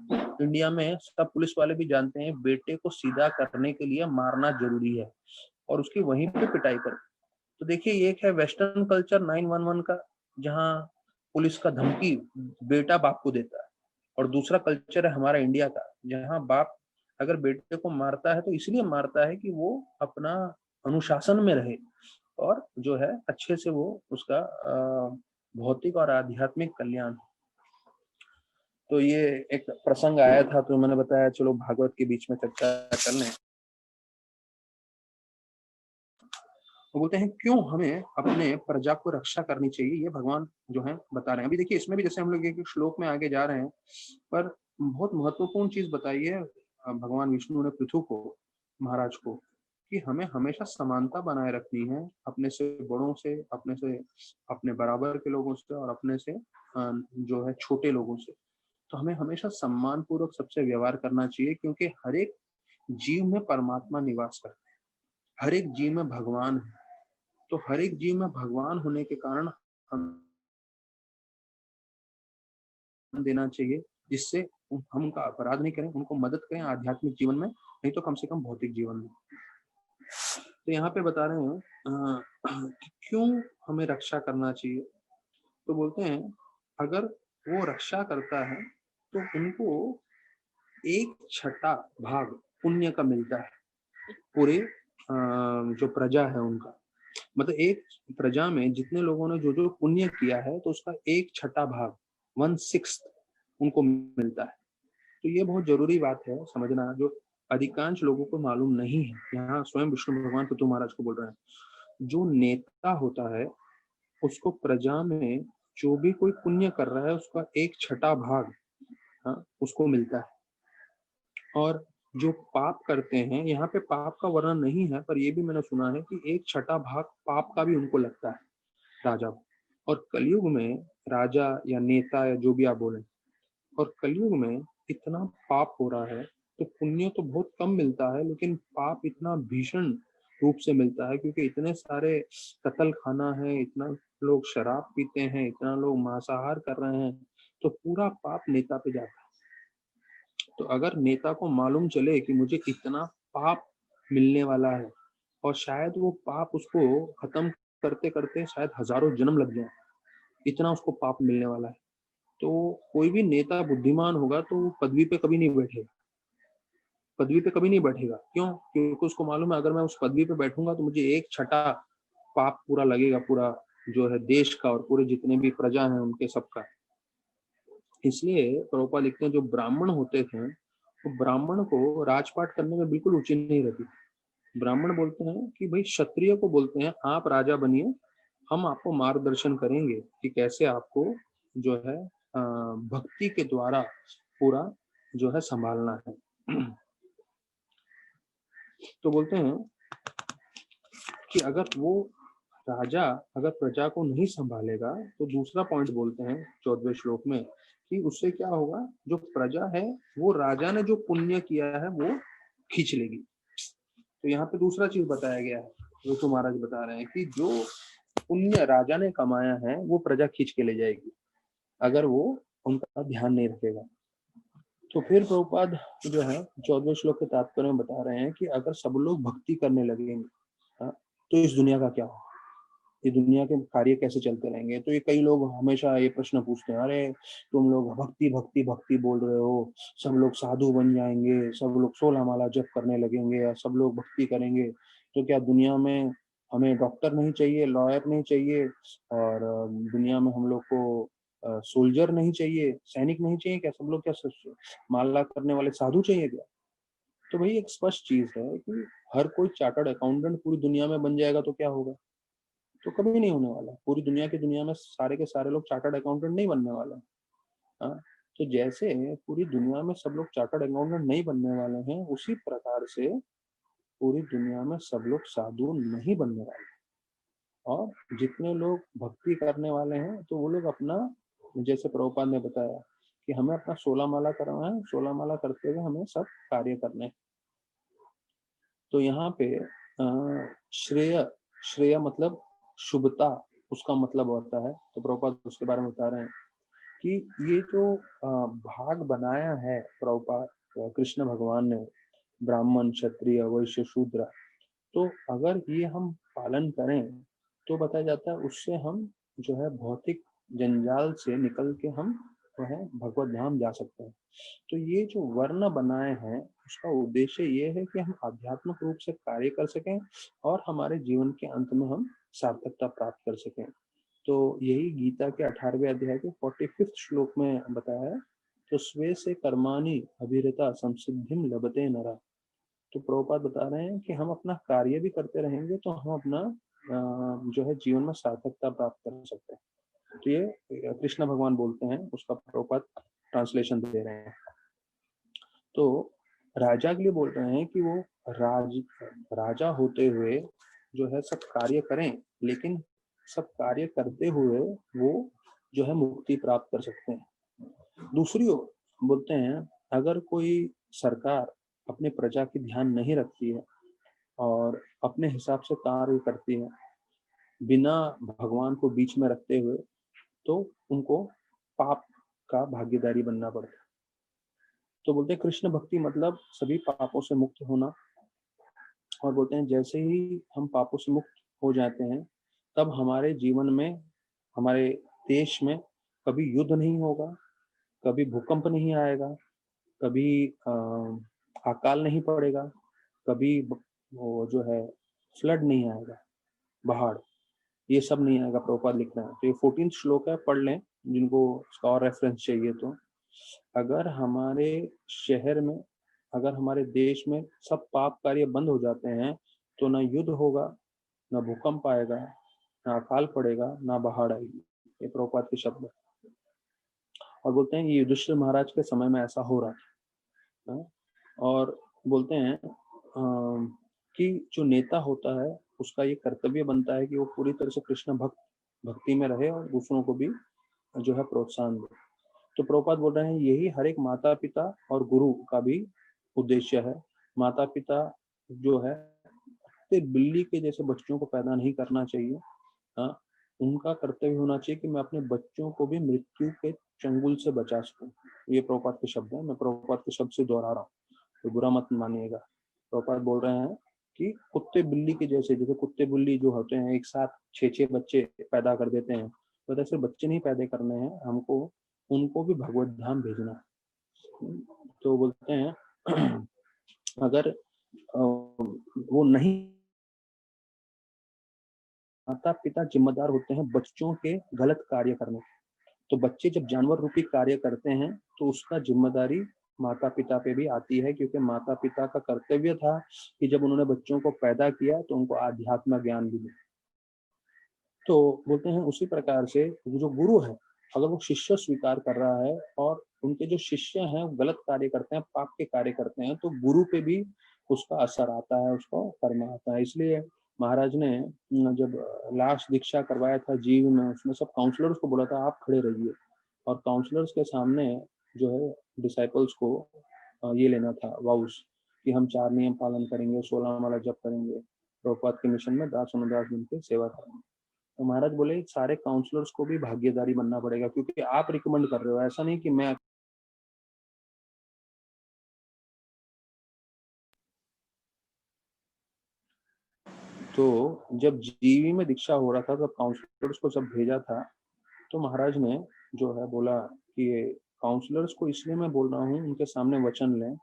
इंडिया में सब पुलिस वाले भी जानते हैं बेटे को सीधा करने के लिए मारना जरूरी है, और उसकी वहीं पे पिटाई कर। तो देखिए ये एक है वेस्टर्न कल्चर 911 का, जहाँ पुलिस का धमकी बेटा बाप को देता है, और दूसरा कल्चर है हमारा इंडिया का, जहाँ बाप अगर बेटे को मारता है तो इसलिए मारता है कि वो अपना अनुशासन में रहे, और जो है अच्छे से वो उसका भौतिक और आध्यात्मिक कल्याण। तो ये एक प्रसंग आया था तो मैंने बताया चलो भागवत के बीच में चर्चा कर लें। वो बोलते हैं क्यों हमें अपने प्रजा को रक्षा करनी चाहिए, ये भगवान जो है बता रहे हैं। अभी देखिए इसमें भी जैसे हम लोग एक श्लोक में आगे जा रहे हैं, पर बहुत महत्वपूर्ण चीज बताई है भगवान विष्णु ने पृथु को, महाराज को, कि हमें हमेशा समानता बनाए रखनी है अपने से बड़ों से, अपने से अपने बराबर के लोगों से, और अपने से जो है छोटे लोगों से। तो हमें हमेशा सम्मान पूर्वक सबसे व्यवहार करना चाहिए, क्योंकि हर एक जीव में परमात्मा निवास करता है, हर एक जीव में भगवान है। तो हर एक जीव में भगवान होने के कारण हम देना चाहिए, जिससे हम उनका अपराध नहीं करें, उनको मदद करें आध्यात्मिक जीवन में, नहीं तो कम से कम भौतिक जीवन में। तो यहाँ पे बता रहे हैं कि क्यों हमें रक्षा करना चाहिए। तो बोलते हैं अगर वो रक्षा करता है तो उनको 1/6 भाग पुण्य का मिलता है, पूरे जो प्रजा है उनका। मतलब एक प्रजा में जितने लोगों ने जो जो पुण्य किया है तो उसका 1/6 भाग, 1/6 उनको मिलता है। तो ये बहुत जरूरी बात है समझना, जो अधिकांश लोगों को मालूम नहीं है। यहाँ स्वयं विष्णु भगवान पृथु महाराज को बोल रहे हैं, जो नेता होता है उसको प्रजा में जो भी कोई पुण्य कर रहा है उसका 1/6 भाग, हाँ, उसको मिलता है। और जो पाप करते हैं, यहाँ पे पाप का वर्णन नहीं है, पर ये भी मैंने सुना है कि 1/6 भाग पाप का भी उनको लगता है, राजा। और कलयुग में राजा या नेता या जो भी आप बोले, और कलयुग में इतना पाप हो रहा है तो पुण्य तो बहुत कम मिलता है, लेकिन पाप इतना भीषण रूप से मिलता है, क्योंकि इतने सारे कत्ल खाना है, इतना लोग शराब पीते हैं, इतना लोग मांसाहार कर रहे हैं, तो पूरा पाप नेता पे जाता है। तो अगर नेता को मालूम चले कि मुझे इतना पाप मिलने वाला है, और शायद वो पाप उसको खत्म करते करते शायद हजारों जन्म लग जाए, इतना उसको पाप मिलने वाला है, तो कोई भी नेता बुद्धिमान होगा तो वो पदवी पे कभी नहीं बैठेगा, पदवी पे कभी नहीं बैठेगा। क्यों? क्योंकि उसको मालूम है अगर मैं उस पदवी पे बैठूंगा तो मुझे 1/6 पाप पूरा लगेगा, पूरा जो है देश का और पूरे जितने भी प्रजा है उनके सबका। इसलिए प्रभुपाद लिखते हैं जो ब्राह्मण होते थे तो ब्राह्मण को राजपाट करने में बिल्कुल रुचि नहीं रहती। ब्राह्मण बोलते हैं कि भाई क्षत्रिय को बोलते हैं आप राजा बनिए, हम आपको मार्गदर्शन करेंगे कि कैसे आपको जो है भक्ति के द्वारा पूरा जो है संभालना है। तो बोलते हैं कि अगर वो राजा अगर प्रजा को नहीं संभालेगा तो दूसरा पॉइंट बोलते हैं 14वें श्लोक में कि उससे क्या होगा, जो प्रजा है वो राजा ने जो पुण्य किया है वो खींच लेगी। तो यहाँ पे दूसरा चीज बताया गया है, जो तो महाराज बता रहे हैं कि जो पुण्य राजा ने कमाया है वो प्रजा खींच के ले जाएगी अगर वो उनका ध्यान नहीं रखेगा। तो फिर प्रभुपाद जो है 14वें श्लोक के तात्पर्य में बता रहे हैं कि अगर सब लोग भक्ति करने लगेंगे, हाँ, तो इस दुनिया का क्या होगा, ये दुनिया के कार्य कैसे चलते रहेंगे। तो ये कई लोग हमेशा ये प्रश्न पूछते हैं, अरे तुम लोग भक्ति भक्ति भक्ति बोल रहे हो, सब लोग साधु बन जाएंगे, सब लोग 16 माला जप करने लगेंगे या सब लोग भक्ति करेंगे, तो क्या दुनिया में हमें डॉक्टर नहीं चाहिए, लॉयर नहीं चाहिए, और दुनिया में हम लोग को सोल्जर नहीं चाहिए, सैनिक नहीं चाहिए क्या? सब लोग क्या माला करने वाले साधु चाहिए क्या? तो भाई एक स्पष्ट चीज है कि हर कोई चार्टर्ड अकाउंटेंट पूरी दुनिया में बन जाएगा तो क्या होगा? तो कभी नहीं होने वाला। पूरी दुनिया में सारे के सारे लोग चार्टर्ड अकाउंटेंट नहीं बनने वाले। हाँ, तो जैसे पूरी दुनिया में सब लोग चार्टर्ड अकाउंटेंट नहीं बनने वाले हैं, उसी प्रकार से पूरी दुनिया में सब लोग साधु नहीं बनने वाले। और जितने लोग भक्ति करने वाले हैं तो वो लोग अपना, जैसे प्रभुपाद ने बताया कि हमें अपना 16 माला करना है, 16 माला करते हुए हमें सब कार्य करने हैं। तो यहाँ पे श्रेय, श्रेय मतलब शुभता, उसका मतलब होता है। तो प्रभुपाद उसके बारे में बता रहे हैं कि ये जो भाग बनाया है प्रभुपाद कृष्ण भगवान ने, ब्राह्मण, क्षत्रिय, वैश्य, शूद्र, तो अगर ये हम पालन करें तो बताया जाता है उससे हम जो है भौतिक जंजाल से निकल के हम जो है भगवत धाम जा सकते हैं। तो ये जो वर्ण बनाए हैं उसका उद्देश्य ये है कि हम आध्यात्मिक रूप से कार्य कर सकें और हमारे जीवन के अंत में हम सार्थकता प्राप्त कर सकें। तो यही गीता के 18वें अध्याय के 45 श्लोक में बताया है। तो स्वे से कर्माणि अभिरता संसिद्धिम लभते नरा। तो प्रभुपाद बता रहे हैं कि हम अपना कार्य भी करते रहेंगे तो हम अपना जो है जीवन में सार्थकता प्राप्त कर सकते हैं। तो ये कृष्ण भगवान बोलते हैं, उसका प्रभुपाद ट्रांसलेशन दे रहे हैं। तो राजा के लिए बोल रहे हैं कि वो राजा होते हुए जो है सब कार्य करें, लेकिन सब कार्य करते हुए वो जो है मुक्ति प्राप्त कर सकते हैं। दूसरी ओर बोलते हैं अगर कोई सरकार अपने प्रजा की ध्यान नहीं रखती है और अपने हिसाब से कार्य करती है बिना भगवान को बीच में रखते हुए, तो उनको पाप का भागीदारी बनना पड़ता है। तो बोलते हैं कृष्ण भक्ति मतलब सभी पापों से मुक्त होना। और बोलते हैं जैसे ही हम पापों से मुक्त हो जाते हैं तब हमारे जीवन में, हमारे देश में कभी युद्ध नहीं होगा, कभी भूकंप नहीं आएगा, कभी अकाल नहीं पड़ेगा, कभी वो जो है फ्लड नहीं आएगा, बाढ़, ये सब नहीं आएगा। प्रभुपाद लिख रहे हैं। तो ये 14 श्लोक है, पढ़ लें जिनको इसका और रेफरेंस चाहिए। तो अगर हमारे शहर में, अगर हमारे देश में सब पाप कार्य बंद हो जाते हैं तो ना युद्ध होगा, ना भूकंप आएगा, ना अकाल पड़ेगा, ना बाढ़ आएगी। ये प्रभुपाद के शब्द है। और बोलते हैं ये युधिष्ठिर महाराज के समय में ऐसा हो रहा था। और बोलते हैं कि जो नेता होता है उसका ये कर्तव्य बनता है कि वो पूरी तरह से कृष्ण भक्ति में रहे और दूसरों को भी जो है प्रोत्साहन दे। तो प्रभुपाद बोल रहे हैं यही हर एक माता पिता और गुरु का भी उद्देश्य है। माता पिता जो है तो बिल्ली के जैसे बच्चों को पैदा नहीं करना चाहिए। हाँ, उनका कर्तव्य होना चाहिए कि मैं अपने बच्चों को भी मृत्यु के चंगुल से बचा सकूं। ये प्रभुपाद के शब्द है, मैं प्रभुपाद के शब्द से दोहरा रहा हूँ, तो बुरा मत मानिएगा। प्रभुपाद बोल रहे हैं कि कुत्ते बिल्ली के जैसे, जैसे कुत्ते बिल्ली जो होते हैं एक साथ 6-6 बच्चे पैदा कर देते हैं, तो ऐसे बच्चे नहीं पैदा करने हैं हमको, उनको भी भगवत धाम भेजना है। तो बोलते हैं अगर वो नहीं, माता पिता जिम्मेदार होते हैं बच्चों के गलत कार्य करने। तो बच्चे जब जानवर रूपी कार्य करते हैं तो उसका जिम्मेदारी माता पिता पे भी आती है, क्योंकि माता पिता का कर्तव्य था कि जब उन्होंने बच्चों को पैदा किया तो उनको आध्यात्म ज्ञान भी दिया। तो बोलते हैं उसी प्रकार से जो गुरु है, अगर वो शिष्य स्वीकार कर रहा है और उनके जो शिष्य हैं वो गलत कार्य करते हैं, पाप के कार्य करते हैं, तो गुरु पे भी उसका असर आता है, उसका कर्म आता है। इसलिए महाराज ने जब लास्ट दीक्षा करवाया था जीव में, उसमें सब काउंसलर्स को बोला था आप खड़े रहिए, और काउंसलर्स के सामने जो है डिसाइपल्स को ये लेना था वाउस कि हम 4 नियम पालन करेंगे, 16 माला जप करेंगे, प्रभुपाद के मिशन में दास अनुदास दिन की सेवा करेंगे। तो महाराज बोले सारे काउंसलर्स को भी भागीदारी बनना पड़ेगा, क्योंकि आप रिकमेंड कर रहे हो, ऐसा नहीं कि मैं। तो जब जीवी में दीक्षा हो रहा था तब काउंसलर्स को जब भेजा था तो महाराज ने जो है बोला कि काउंसलर्स को इसलिए मैं बोल रहा हूँ उनके सामने वचन लें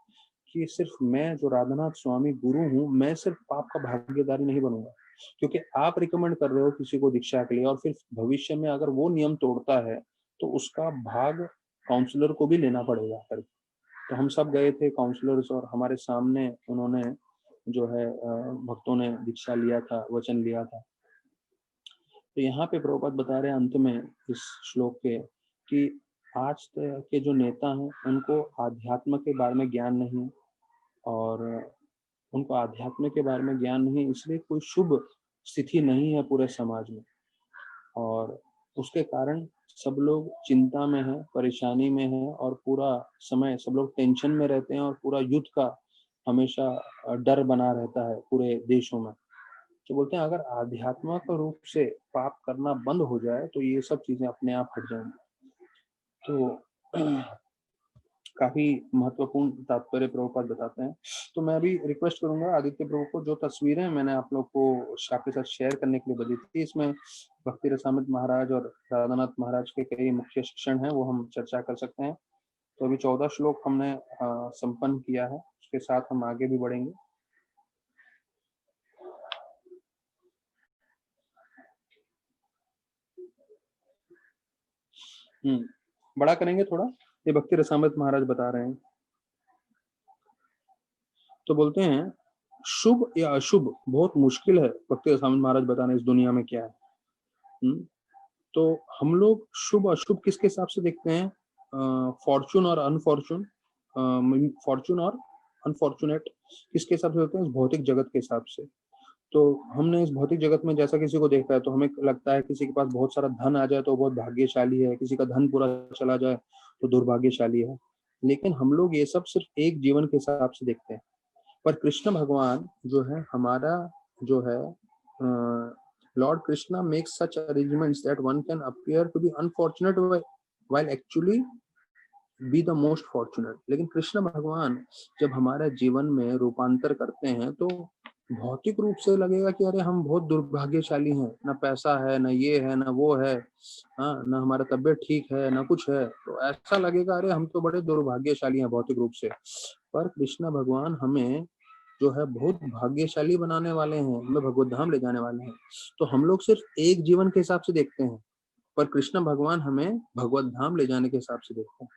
कि सिर्फ मैं जो राधानाथ स्वामी गुरु हूँ, मैं सिर्फ पाप का भागीदारी नहीं बनूंगा, क्योंकि आप रिकमेंड कर रहे हो किसी को दीक्षा के लिए और फिर भविष्य में अगर वो नियम तोड़ता है तो उसका भाग काउंसलर को भी लेना पड़ेगा फिर। तो हम सब गए थे काउंसलर्स और हमारे सामने उन्होंने जो है भक्तों ने दीक्षा लिया था, वचन लिया था। तो यहाँ पे प्रभुपाद बता रहे हैं अंत में इस श्लोक के कि आज के जो नेता हैं उनको आध्यात्म के बारे में ज्ञान नहीं और उनको आध्यात्म के बारे में ज्ञान नहीं, इसलिए कोई शुभ स्थिति नहीं है पूरे समाज में और उसके कारण सब लोग चिंता में है, परेशानी में है और पूरा समय सब लोग टेंशन में रहते हैं और पूरा युद्ध का हमेशा डर बना रहता है पूरे देशों में। तो बोलते हैं अगर आध्यात्मिक रूप से पाप करना बंद हो जाए तो ये सब चीजें अपने आप हट जाएंगी। तो काफी महत्वपूर्ण तात्पर्य प्रभुपाद बताते हैं। तो मैं अभी रिक्वेस्ट करूंगा आदित्य प्रभु को, जो तस्वीरें मैंने आप लोग को आपके साथ शेयर करने के लिए बदी थी, इसमें भक्ति रसामृत महाराज और राधानाथ महाराज के कई मुख्य शिक्षण हैं, वो हम चर्चा कर सकते हैं। तो अभी 14 श्लोक हमने संपन्न किया है, उसके साथ हम आगे भी बढ़ेंगे। बड़ा करेंगे थोड़ा। ये भक्ति रसामृत महाराज बता रहे हैं, तो बोलते हैं शुभ या अशुभ बहुत मुश्किल है भक्ति रसामृत महाराज बताना इस दुनिया में क्या है। तो हम लोग शुभ अशुभ किसके हिसाब से देखते हैं? फॉर्चून और अनफॉर्चून, फॉर्चून और अनफॉर्चुनेट किसके हिसाब से होते हैं? इस भौतिक जगत के हिसाब से। तो हमने इस भौतिक जगत में जैसा किसी को देखा है तो हमें लगता है किसी के पास बहुत सारा धन आ जाए तो बहुत भाग्यशाली है, किसी का धन पूरा चला जाए तो दुर्भाग्यशाली है। लेकिन हम लोग ये सब सिर्फ एक जीवन के हिसाब से देखते हैं। पर कृष्ण भगवान जो है हमारा जो है lord Krishna makes such arrangements that one can appear to be unfortunate while actually be the most fortunate. लेकिन कृष्ण भगवान जब हमारे जीवन में रूपांतर करते हैं तो भौतिक रूप से लगेगा कि अरे हम बहुत दुर्भाग्यशाली हैं, ना पैसा है, ना ये है, ना वो है, हाँ, ना हमारा तबीयत ठीक है, ना कुछ है। तो ऐसा लगेगा अरे हम तो बड़े दुर्भाग्यशाली हैं भौतिक रूप से। पर कृष्ण भगवान हमें जो है बहुत भाग्यशाली बनाने वाले हैं, हमें भगवत धाम ले जाने वाले हैं। तो हम लोग सिर्फ एक जीवन के हिसाब से देखते हैं, पर कृष्ण भगवान हमें भगवत धाम ले जाने के हिसाब से देखते हैं।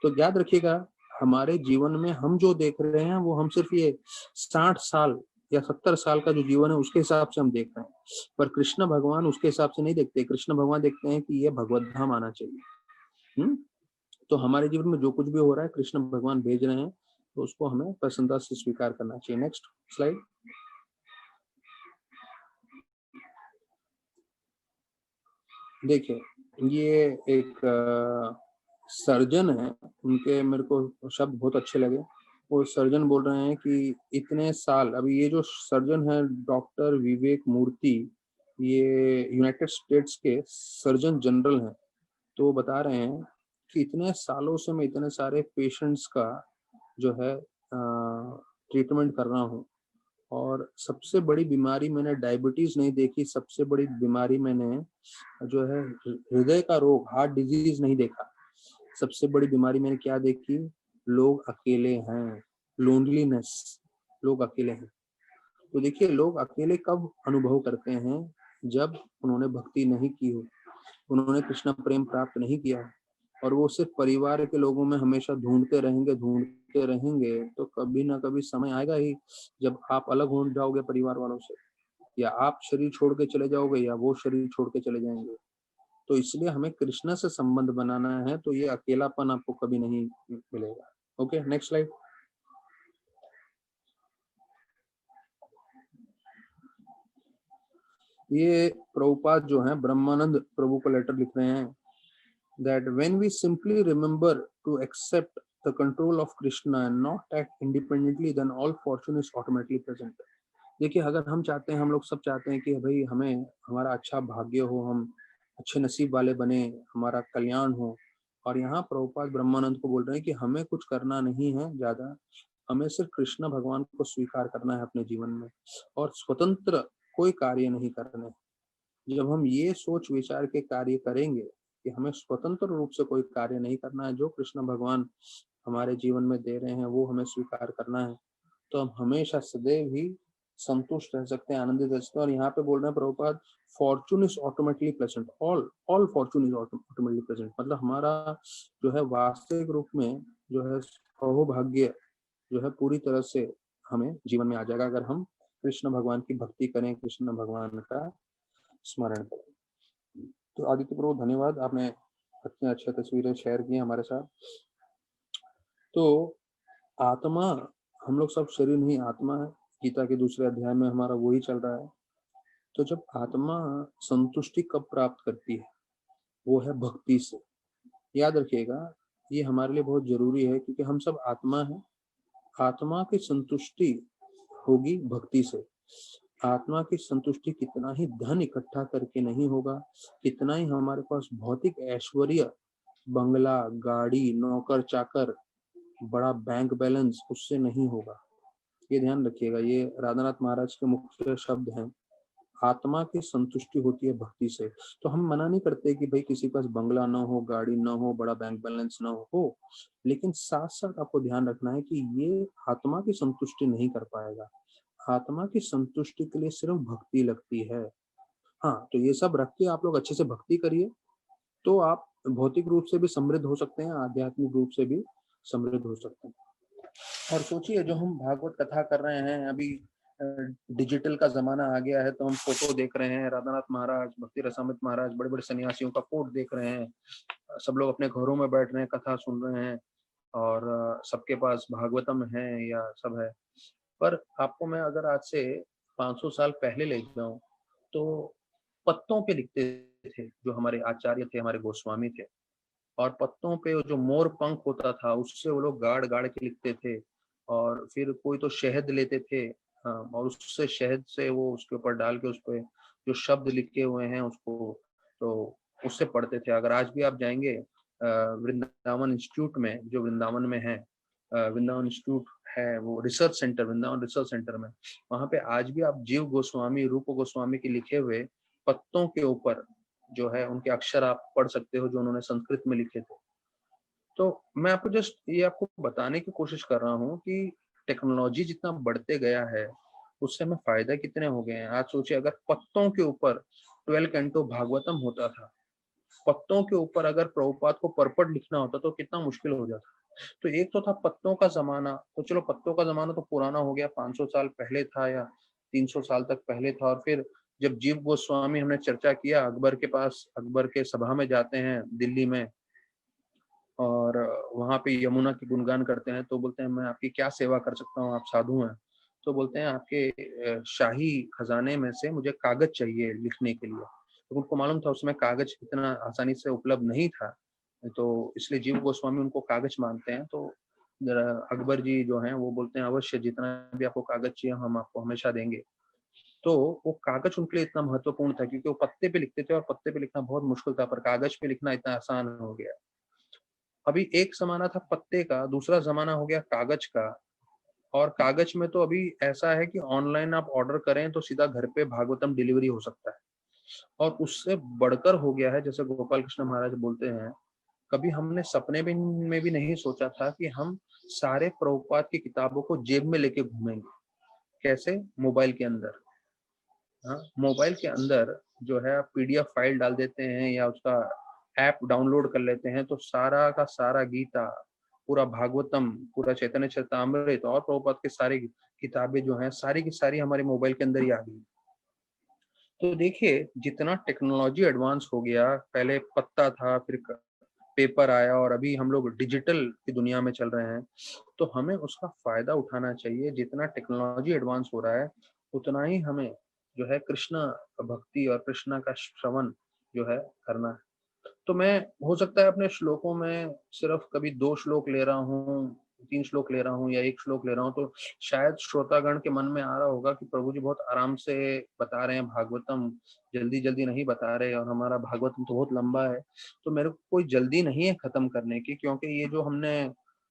तो याद रखिएगा हमारे जीवन में हम जो देख रहे हैं वो हम सिर्फ ये 60 साल या 70 साल का जो जीवन है उसके हिसाब से हम देख रहे हैं, पर कृष्ण भगवान उसके हिसाब से नहीं देखते। कृष्ण भगवान देखते हैं कि ये भगवत धाम आना चाहिए। तो हमारे जीवन में जो कुछ भी हो रहा है कृष्ण भगवान भेज रहे हैं, तो उसको हमें प्रसन्नता से स्वीकार करना चाहिए। Next slide. देखिए ये एक सर्जन है, उनके मेरे को शब्द बहुत अच्छे लगे। वो सर्जन बोल रहे हैं कि इतने साल, अभी ये जो सर्जन है डॉक्टर विवेक मूर्ति, ये यूनाइटेड स्टेट्स के सर्जन जनरल हैं। तो वो बता रहे हैं कि इतने सालों से मैं इतने सारे पेशेंट्स का जो है ट्रीटमेंट कर रहा हूँ और सबसे बड़ी बीमारी मैंने डायबिटीज नहीं देखी, सबसे बड़ी बीमारी मैंने जो है हृदय का रोग, हार्ट डिजीज नहीं देखा। सबसे बड़ी बीमारी मैंने क्या देखी? लोग अकेले हैं, लोनलीनेस, लोग अकेले हैं। तो देखिए लोग अकेले कब अनुभव करते हैं? जब उन्होंने भक्ति नहीं की हो, उन्होंने कृष्ण प्रेम प्राप्त नहीं किया और वो सिर्फ परिवार के लोगों में हमेशा ढूंढते रहेंगे, तो कभी ना कभी समय आएगा ही जब आप अलग हो जाओगे परिवार वालों से, या आप शरीर छोड़ के चले जाओगे या वो शरीर छोड़ के चले जाएंगे। तो इसलिए हमें कृष्ण से संबंध बनाना है, तो ये अकेलापन आपको कभी नहीं मिलेगा। Okay next slide. ये प्रभुपाद जो है ब्रह्मानंद प्रभु को लेटर लिख रहे हैं that when we simply remember to accept the control of Krishna and not act independently, then all fortune is automatically present. देखिए अगर हम चाहते हैं, हम लोग सब चाहते हैं कि भाई हमें हमारा अच्छा भाग्य हो, हम अच्छे नसीब वाले बने, हमारा कल्याण हो, और यहाँ प्रभुपाद ब्रह्मानंद को बोल रहे हैं कि हमें कुछ करना नहीं है ज्यादा, हमें सिर्फ कृष्ण भगवान को स्वीकार करना है अपने जीवन में और स्वतंत्र कोई कार्य नहीं करने। जब हम ये सोच विचार के कार्य करेंगे कि हमें स्वतंत्र रूप से कोई कार्य नहीं करना है, जो कृष्ण भगवान हमारे जीवन में दे रहे हैं वो हमें स्वीकार करना है, तो हम हमेशा सदैव ही संतुष्ट रह सकते हैं, आनंदित रह सकते हैं। और यहाँ पे बोल रहे हैं Prabhupada, Fortune is automatically present, all Fortune is automatically present. मतलब हमारा जो है वास्तविक रूप में जो है सौभाग्य जो है पूरी तरह से हमें जीवन में आ जाएगा अगर हम कृष्ण भगवान की भक्ति करें, कृष्ण भगवान का स्मरण करें। तो आदित्य प्रभु धन्यवाद, आपने इतने अच्छे तस्वीरें शेयर की हमारे साथ। तो आत्मा, हम लोग सब शरीर नहीं आत्मा है, गीता के दूसरे अध्याय में हमारा वही चल रहा है। तो जब आत्मा संतुष्टि कब प्राप्त करती है, वो है भक्ति से। याद रखिएगा, ये हमारे लिए बहुत जरूरी है, क्योंकि हम सब आत्मा है। आत्मा की संतुष्टि होगी भक्ति से। आत्मा की संतुष्टि कितना ही धन इकट्ठा करके नहीं होगा, कितना ही हमारे पास भौतिक ऐश्वर्य, बंगला, गाड़ी, नौकर चाकर, बड़ा बैंक बैलेंस, उससे नहीं होगा। ये ध्यान रखिएगा, ये राधानाथ महाराज के मुख्य शब्द हैं। आत्मा की संतुष्टि होती है भक्ति से। तो हम मना नहीं करते कि भाई किसी के पास बंगला ना हो, गाड़ी ना हो, बड़ा बैंक बैलेंस ना हो, लेकिन साथ साथ आपको ध्यान रखना है कि ये आत्मा की संतुष्टि नहीं कर पाएगा। आत्मा की संतुष्टि के लिए सिर्फ भक्ति लगती है। हाँ, तो ये सब रख के आप लोग अच्छे से भक्ति करिए, तो आप भौतिक रूप से भी समृद्ध हो सकते हैं, आध्यात्मिक रूप से भी समृद्ध हो सकते हैं। और सोचिए, जो हम भागवत कथा कर रहे हैं अभी, डिजिटल का जमाना आ गया है, तो हम फोटो देख रहे हैं, राधानाथ महाराज, भक्ति रसामृत महाराज, बड़े बड़े सन्यासियों का कोट देख रहे हैं, सब लोग अपने घरों में बैठ रहे हैं, कथा सुन रहे हैं, और सबके पास भागवतम है या सब है। पर आपको मैं अगर आज से 500 साल पहले ले जाऊं, तो पत्तों पे लिखते थे, जो हमारे आचार्य थे, हमारे गोस्वामी थे, और पत्तों पे जो मोर पंख होता था उससे वो लोग गाड़ गाड़ के लिखते थे। और फिर कोई तो शहद लेते थे, और उससे शहद से वो उसके ऊपर डाल के उस पे जो शब्द लिखे हुए हैं उसको, तो उससे पढ़ते थे। अगर आज भी आप जाएंगे वृंदावन इंस्टीट्यूट में, जो वृंदावन में है, वृंदावन इंस्टीट्यूट है, वो research centre, Vrindavan research centre में, वहां पे आज भी आप जीव गोस्वामी, रूप गोस्वामी के लिखे हुए पत्तों के ऊपर जो है उनके अक्षर आप पढ़ सकते हो, जो उन्होंने संस्कृत में लिखे थे। तो मैं आपको जस्ट ये आपको बताने की कोशिश कर रहा हूँ कि टेक्नोलॉजी जितना बढ़ते गया है, उससे हमें फायदा कितने हो गए हैं। आज सोचिए, अगर पत्तों के ऊपर 12 कैंटो भागवतम होता था, पत्तों के ऊपर अगर प्रभुपाद को परपट लिखना होता तो कितना मुश्किल हो जाता। तो एक तो था पत्तों का जमाना, तो चलो पत्तों का जमाना तो पुराना हो गया, 500 साल पहले था या 300 साल तक पहले था। और फिर जब जीव गोस्वामी, हमने चर्चा किया, अकबर के पास, अकबर के सभा में जाते हैं दिल्ली में, और वहां पे यमुना की गुणगान करते हैं, तो बोलते हैं मैं आपकी क्या सेवा कर सकता हूँ, आप साधु हैं। तो बोलते हैं आपके शाही खजाने में से मुझे कागज चाहिए लिखने के लिए। तो उनको मालूम था उसमें कागज इतना आसानी से उपलब्ध नहीं था, तो इसलिए जीव गोस्वामी उनको कागज मांगते हैं। तो अकबर जी जो हैं वो बोलते हैं अवश्य, जितना भी आपको कागज चाहिए हम आपको हमेशा देंगे। तो वो कागज उनके लिए इतना महत्वपूर्ण था, क्योंकि वो पत्ते पे लिखते थे, और पत्ते पे लिखना बहुत मुश्किल था, पर कागज पे लिखना इतना आसान हो गया। अभी एक जमाना था पत्ते का, दूसरा जमाना हो गया कागज का। और कागज में तो अभी ऐसा है कि ऑनलाइन आप ऑर्डर करें तो सीधा घर पे भागवतम डिलीवरी हो सकता है। और उससे बढ़कर हो गया है, जैसे गोपाल कृष्ण महाराज बोलते हैं, कभी हमने सपने में भी नहीं सोचा था कि हम सारे प्रभुपाद की किताबों को जेब में लेके घूमेंगे। कैसे? मोबाइल के अंदर। हाँ, मोबाइल के अंदर जो है आप पीडीएफ फाइल डाल देते हैं या उसका ऐप डाउनलोड कर लेते हैं, तो सारा का सारा गीता, पूरा भागवतम, पूरा चैतन्य चरितामृत और प्रभुपाद की सारी किताबें जो हैं, सारी की सारी हमारे मोबाइल के अंदर ही आ गई। तो देखिए, जितना टेक्नोलॉजी एडवांस हो गया, पहले पत्ता था, फिर पेपर आया, और अभी हम लोग डिजिटल की दुनिया में चल रहे हैं, तो हमें उसका फायदा उठाना चाहिए। जितना टेक्नोलॉजी एडवांस हो रहा है, उतना ही हमें जो है कृष्णा भक्ति और कृष्णा का श्रवण जो है करना है। तो मैं, हो सकता है अपने श्लोकों में सिर्फ कभी 2 श्लोक ले रहा हूँ, 3 श्लोक ले रहा हूँ या 1 श्लोक ले रहा हूँ, तो शायद श्रोतागण के मन में आ रहा होगा कि प्रभु जी बहुत आराम से बता रहे हैं भागवतम, जल्दी जल्दी नहीं बता रहे, और हमारा भागवतम तो बहुत लंबा है। तो मेरे को कोई जल्दी नहीं है खत्म करने की, क्योंकि ये जो हमने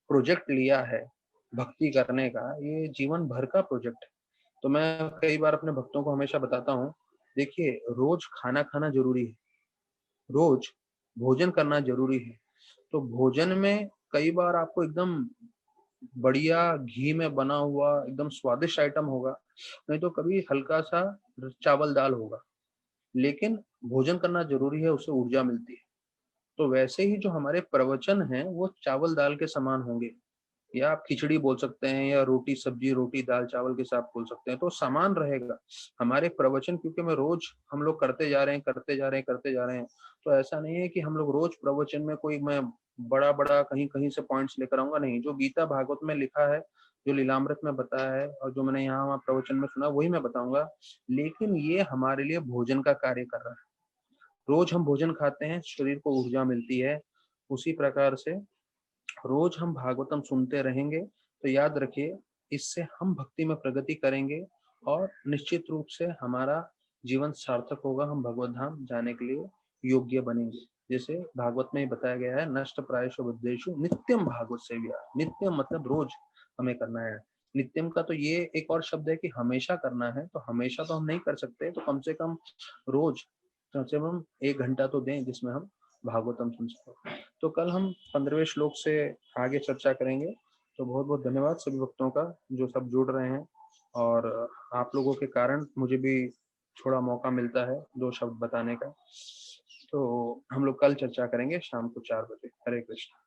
प्रोजेक्ट लिया है भक्ति करने का, ये जीवन भर का प्रोजेक्ट है। तो मैं कई बार अपने भक्तों को हमेशा बताता हूँ, देखिए, रोज खाना खाना जरूरी है, रोज भोजन करना जरूरी है। तो भोजन में कई बार आपको एकदम बढ़िया घी में बना हुआ एकदम स्वादिष्ट आइटम होगा, नहीं तो कभी हल्का सा चावल दाल होगा, लेकिन भोजन करना जरूरी है, उससे ऊर्जा मिलती है। तो वैसे ही जो हमारे प्रवचन हैं वो चावल दाल के समान होंगे, या आप खिचड़ी बोल सकते हैं, या रोटी सब्जी, रोटी दाल चावल के साथ बोल सकते हैं, तो समान रहेगा हमारे प्रवचन, क्योंकि मैं रोज हम लोग करते जा रहे हैं, करते जा रहे हैं, करते जा रहे हैं। तो ऐसा नहीं है कि हम लोग रोज प्रवचन में कोई मैं बड़ा बड़ा कहीं कहीं से पॉइंट्स लेकर आऊंगा, नहीं। जो गीता भागवत में लिखा है, जो लीलामृत में बताया है, और जो मैंने यहाँ वहाँ प्रवचन में सुना, वही मैं बताऊंगा। लेकिन ये हमारे लिए भोजन का कार्य कर रहा है। रोज हम भोजन खाते हैं, शरीर को ऊर्जा मिलती है। उसी प्रकार से रोज हम भागवतम सुनते रहेंगे, तो याद रखिए, इससे हम भक्ति में प्रगति करेंगे, और निश्चित रूप से हमारा जीवन सार्थक होगा, हम भगवत धाम जाने के लिए योग्य बनेंगे। जैसे भागवत में ही बताया गया है, नष्ट प्रायशो बुद्धेषु नित्यम भागवत सेव्या। नित्यम मतलब रोज हमें करना है। नित्यम का तो ये एक और शब्द है कि हमेशा करना है, तो हमेशा तो हम नहीं कर सकते, तो कम से कम रोज कम से कम 1 घंटा तो दें जिसमें हम भागवतम सुन सकें। तो कल हम 15वें श्लोक से आगे चर्चा करेंगे। तो बहुत बहुत धन्यवाद सभी भक्तों का, जो सब जुड़ रहे हैं, और आप लोगों के कारण मुझे भी थोड़ा मौका मिलता है 2 शब्द बताने का। तो हम लोग कल चर्चा करेंगे शाम को 4 बजे। हरे कृष्ण।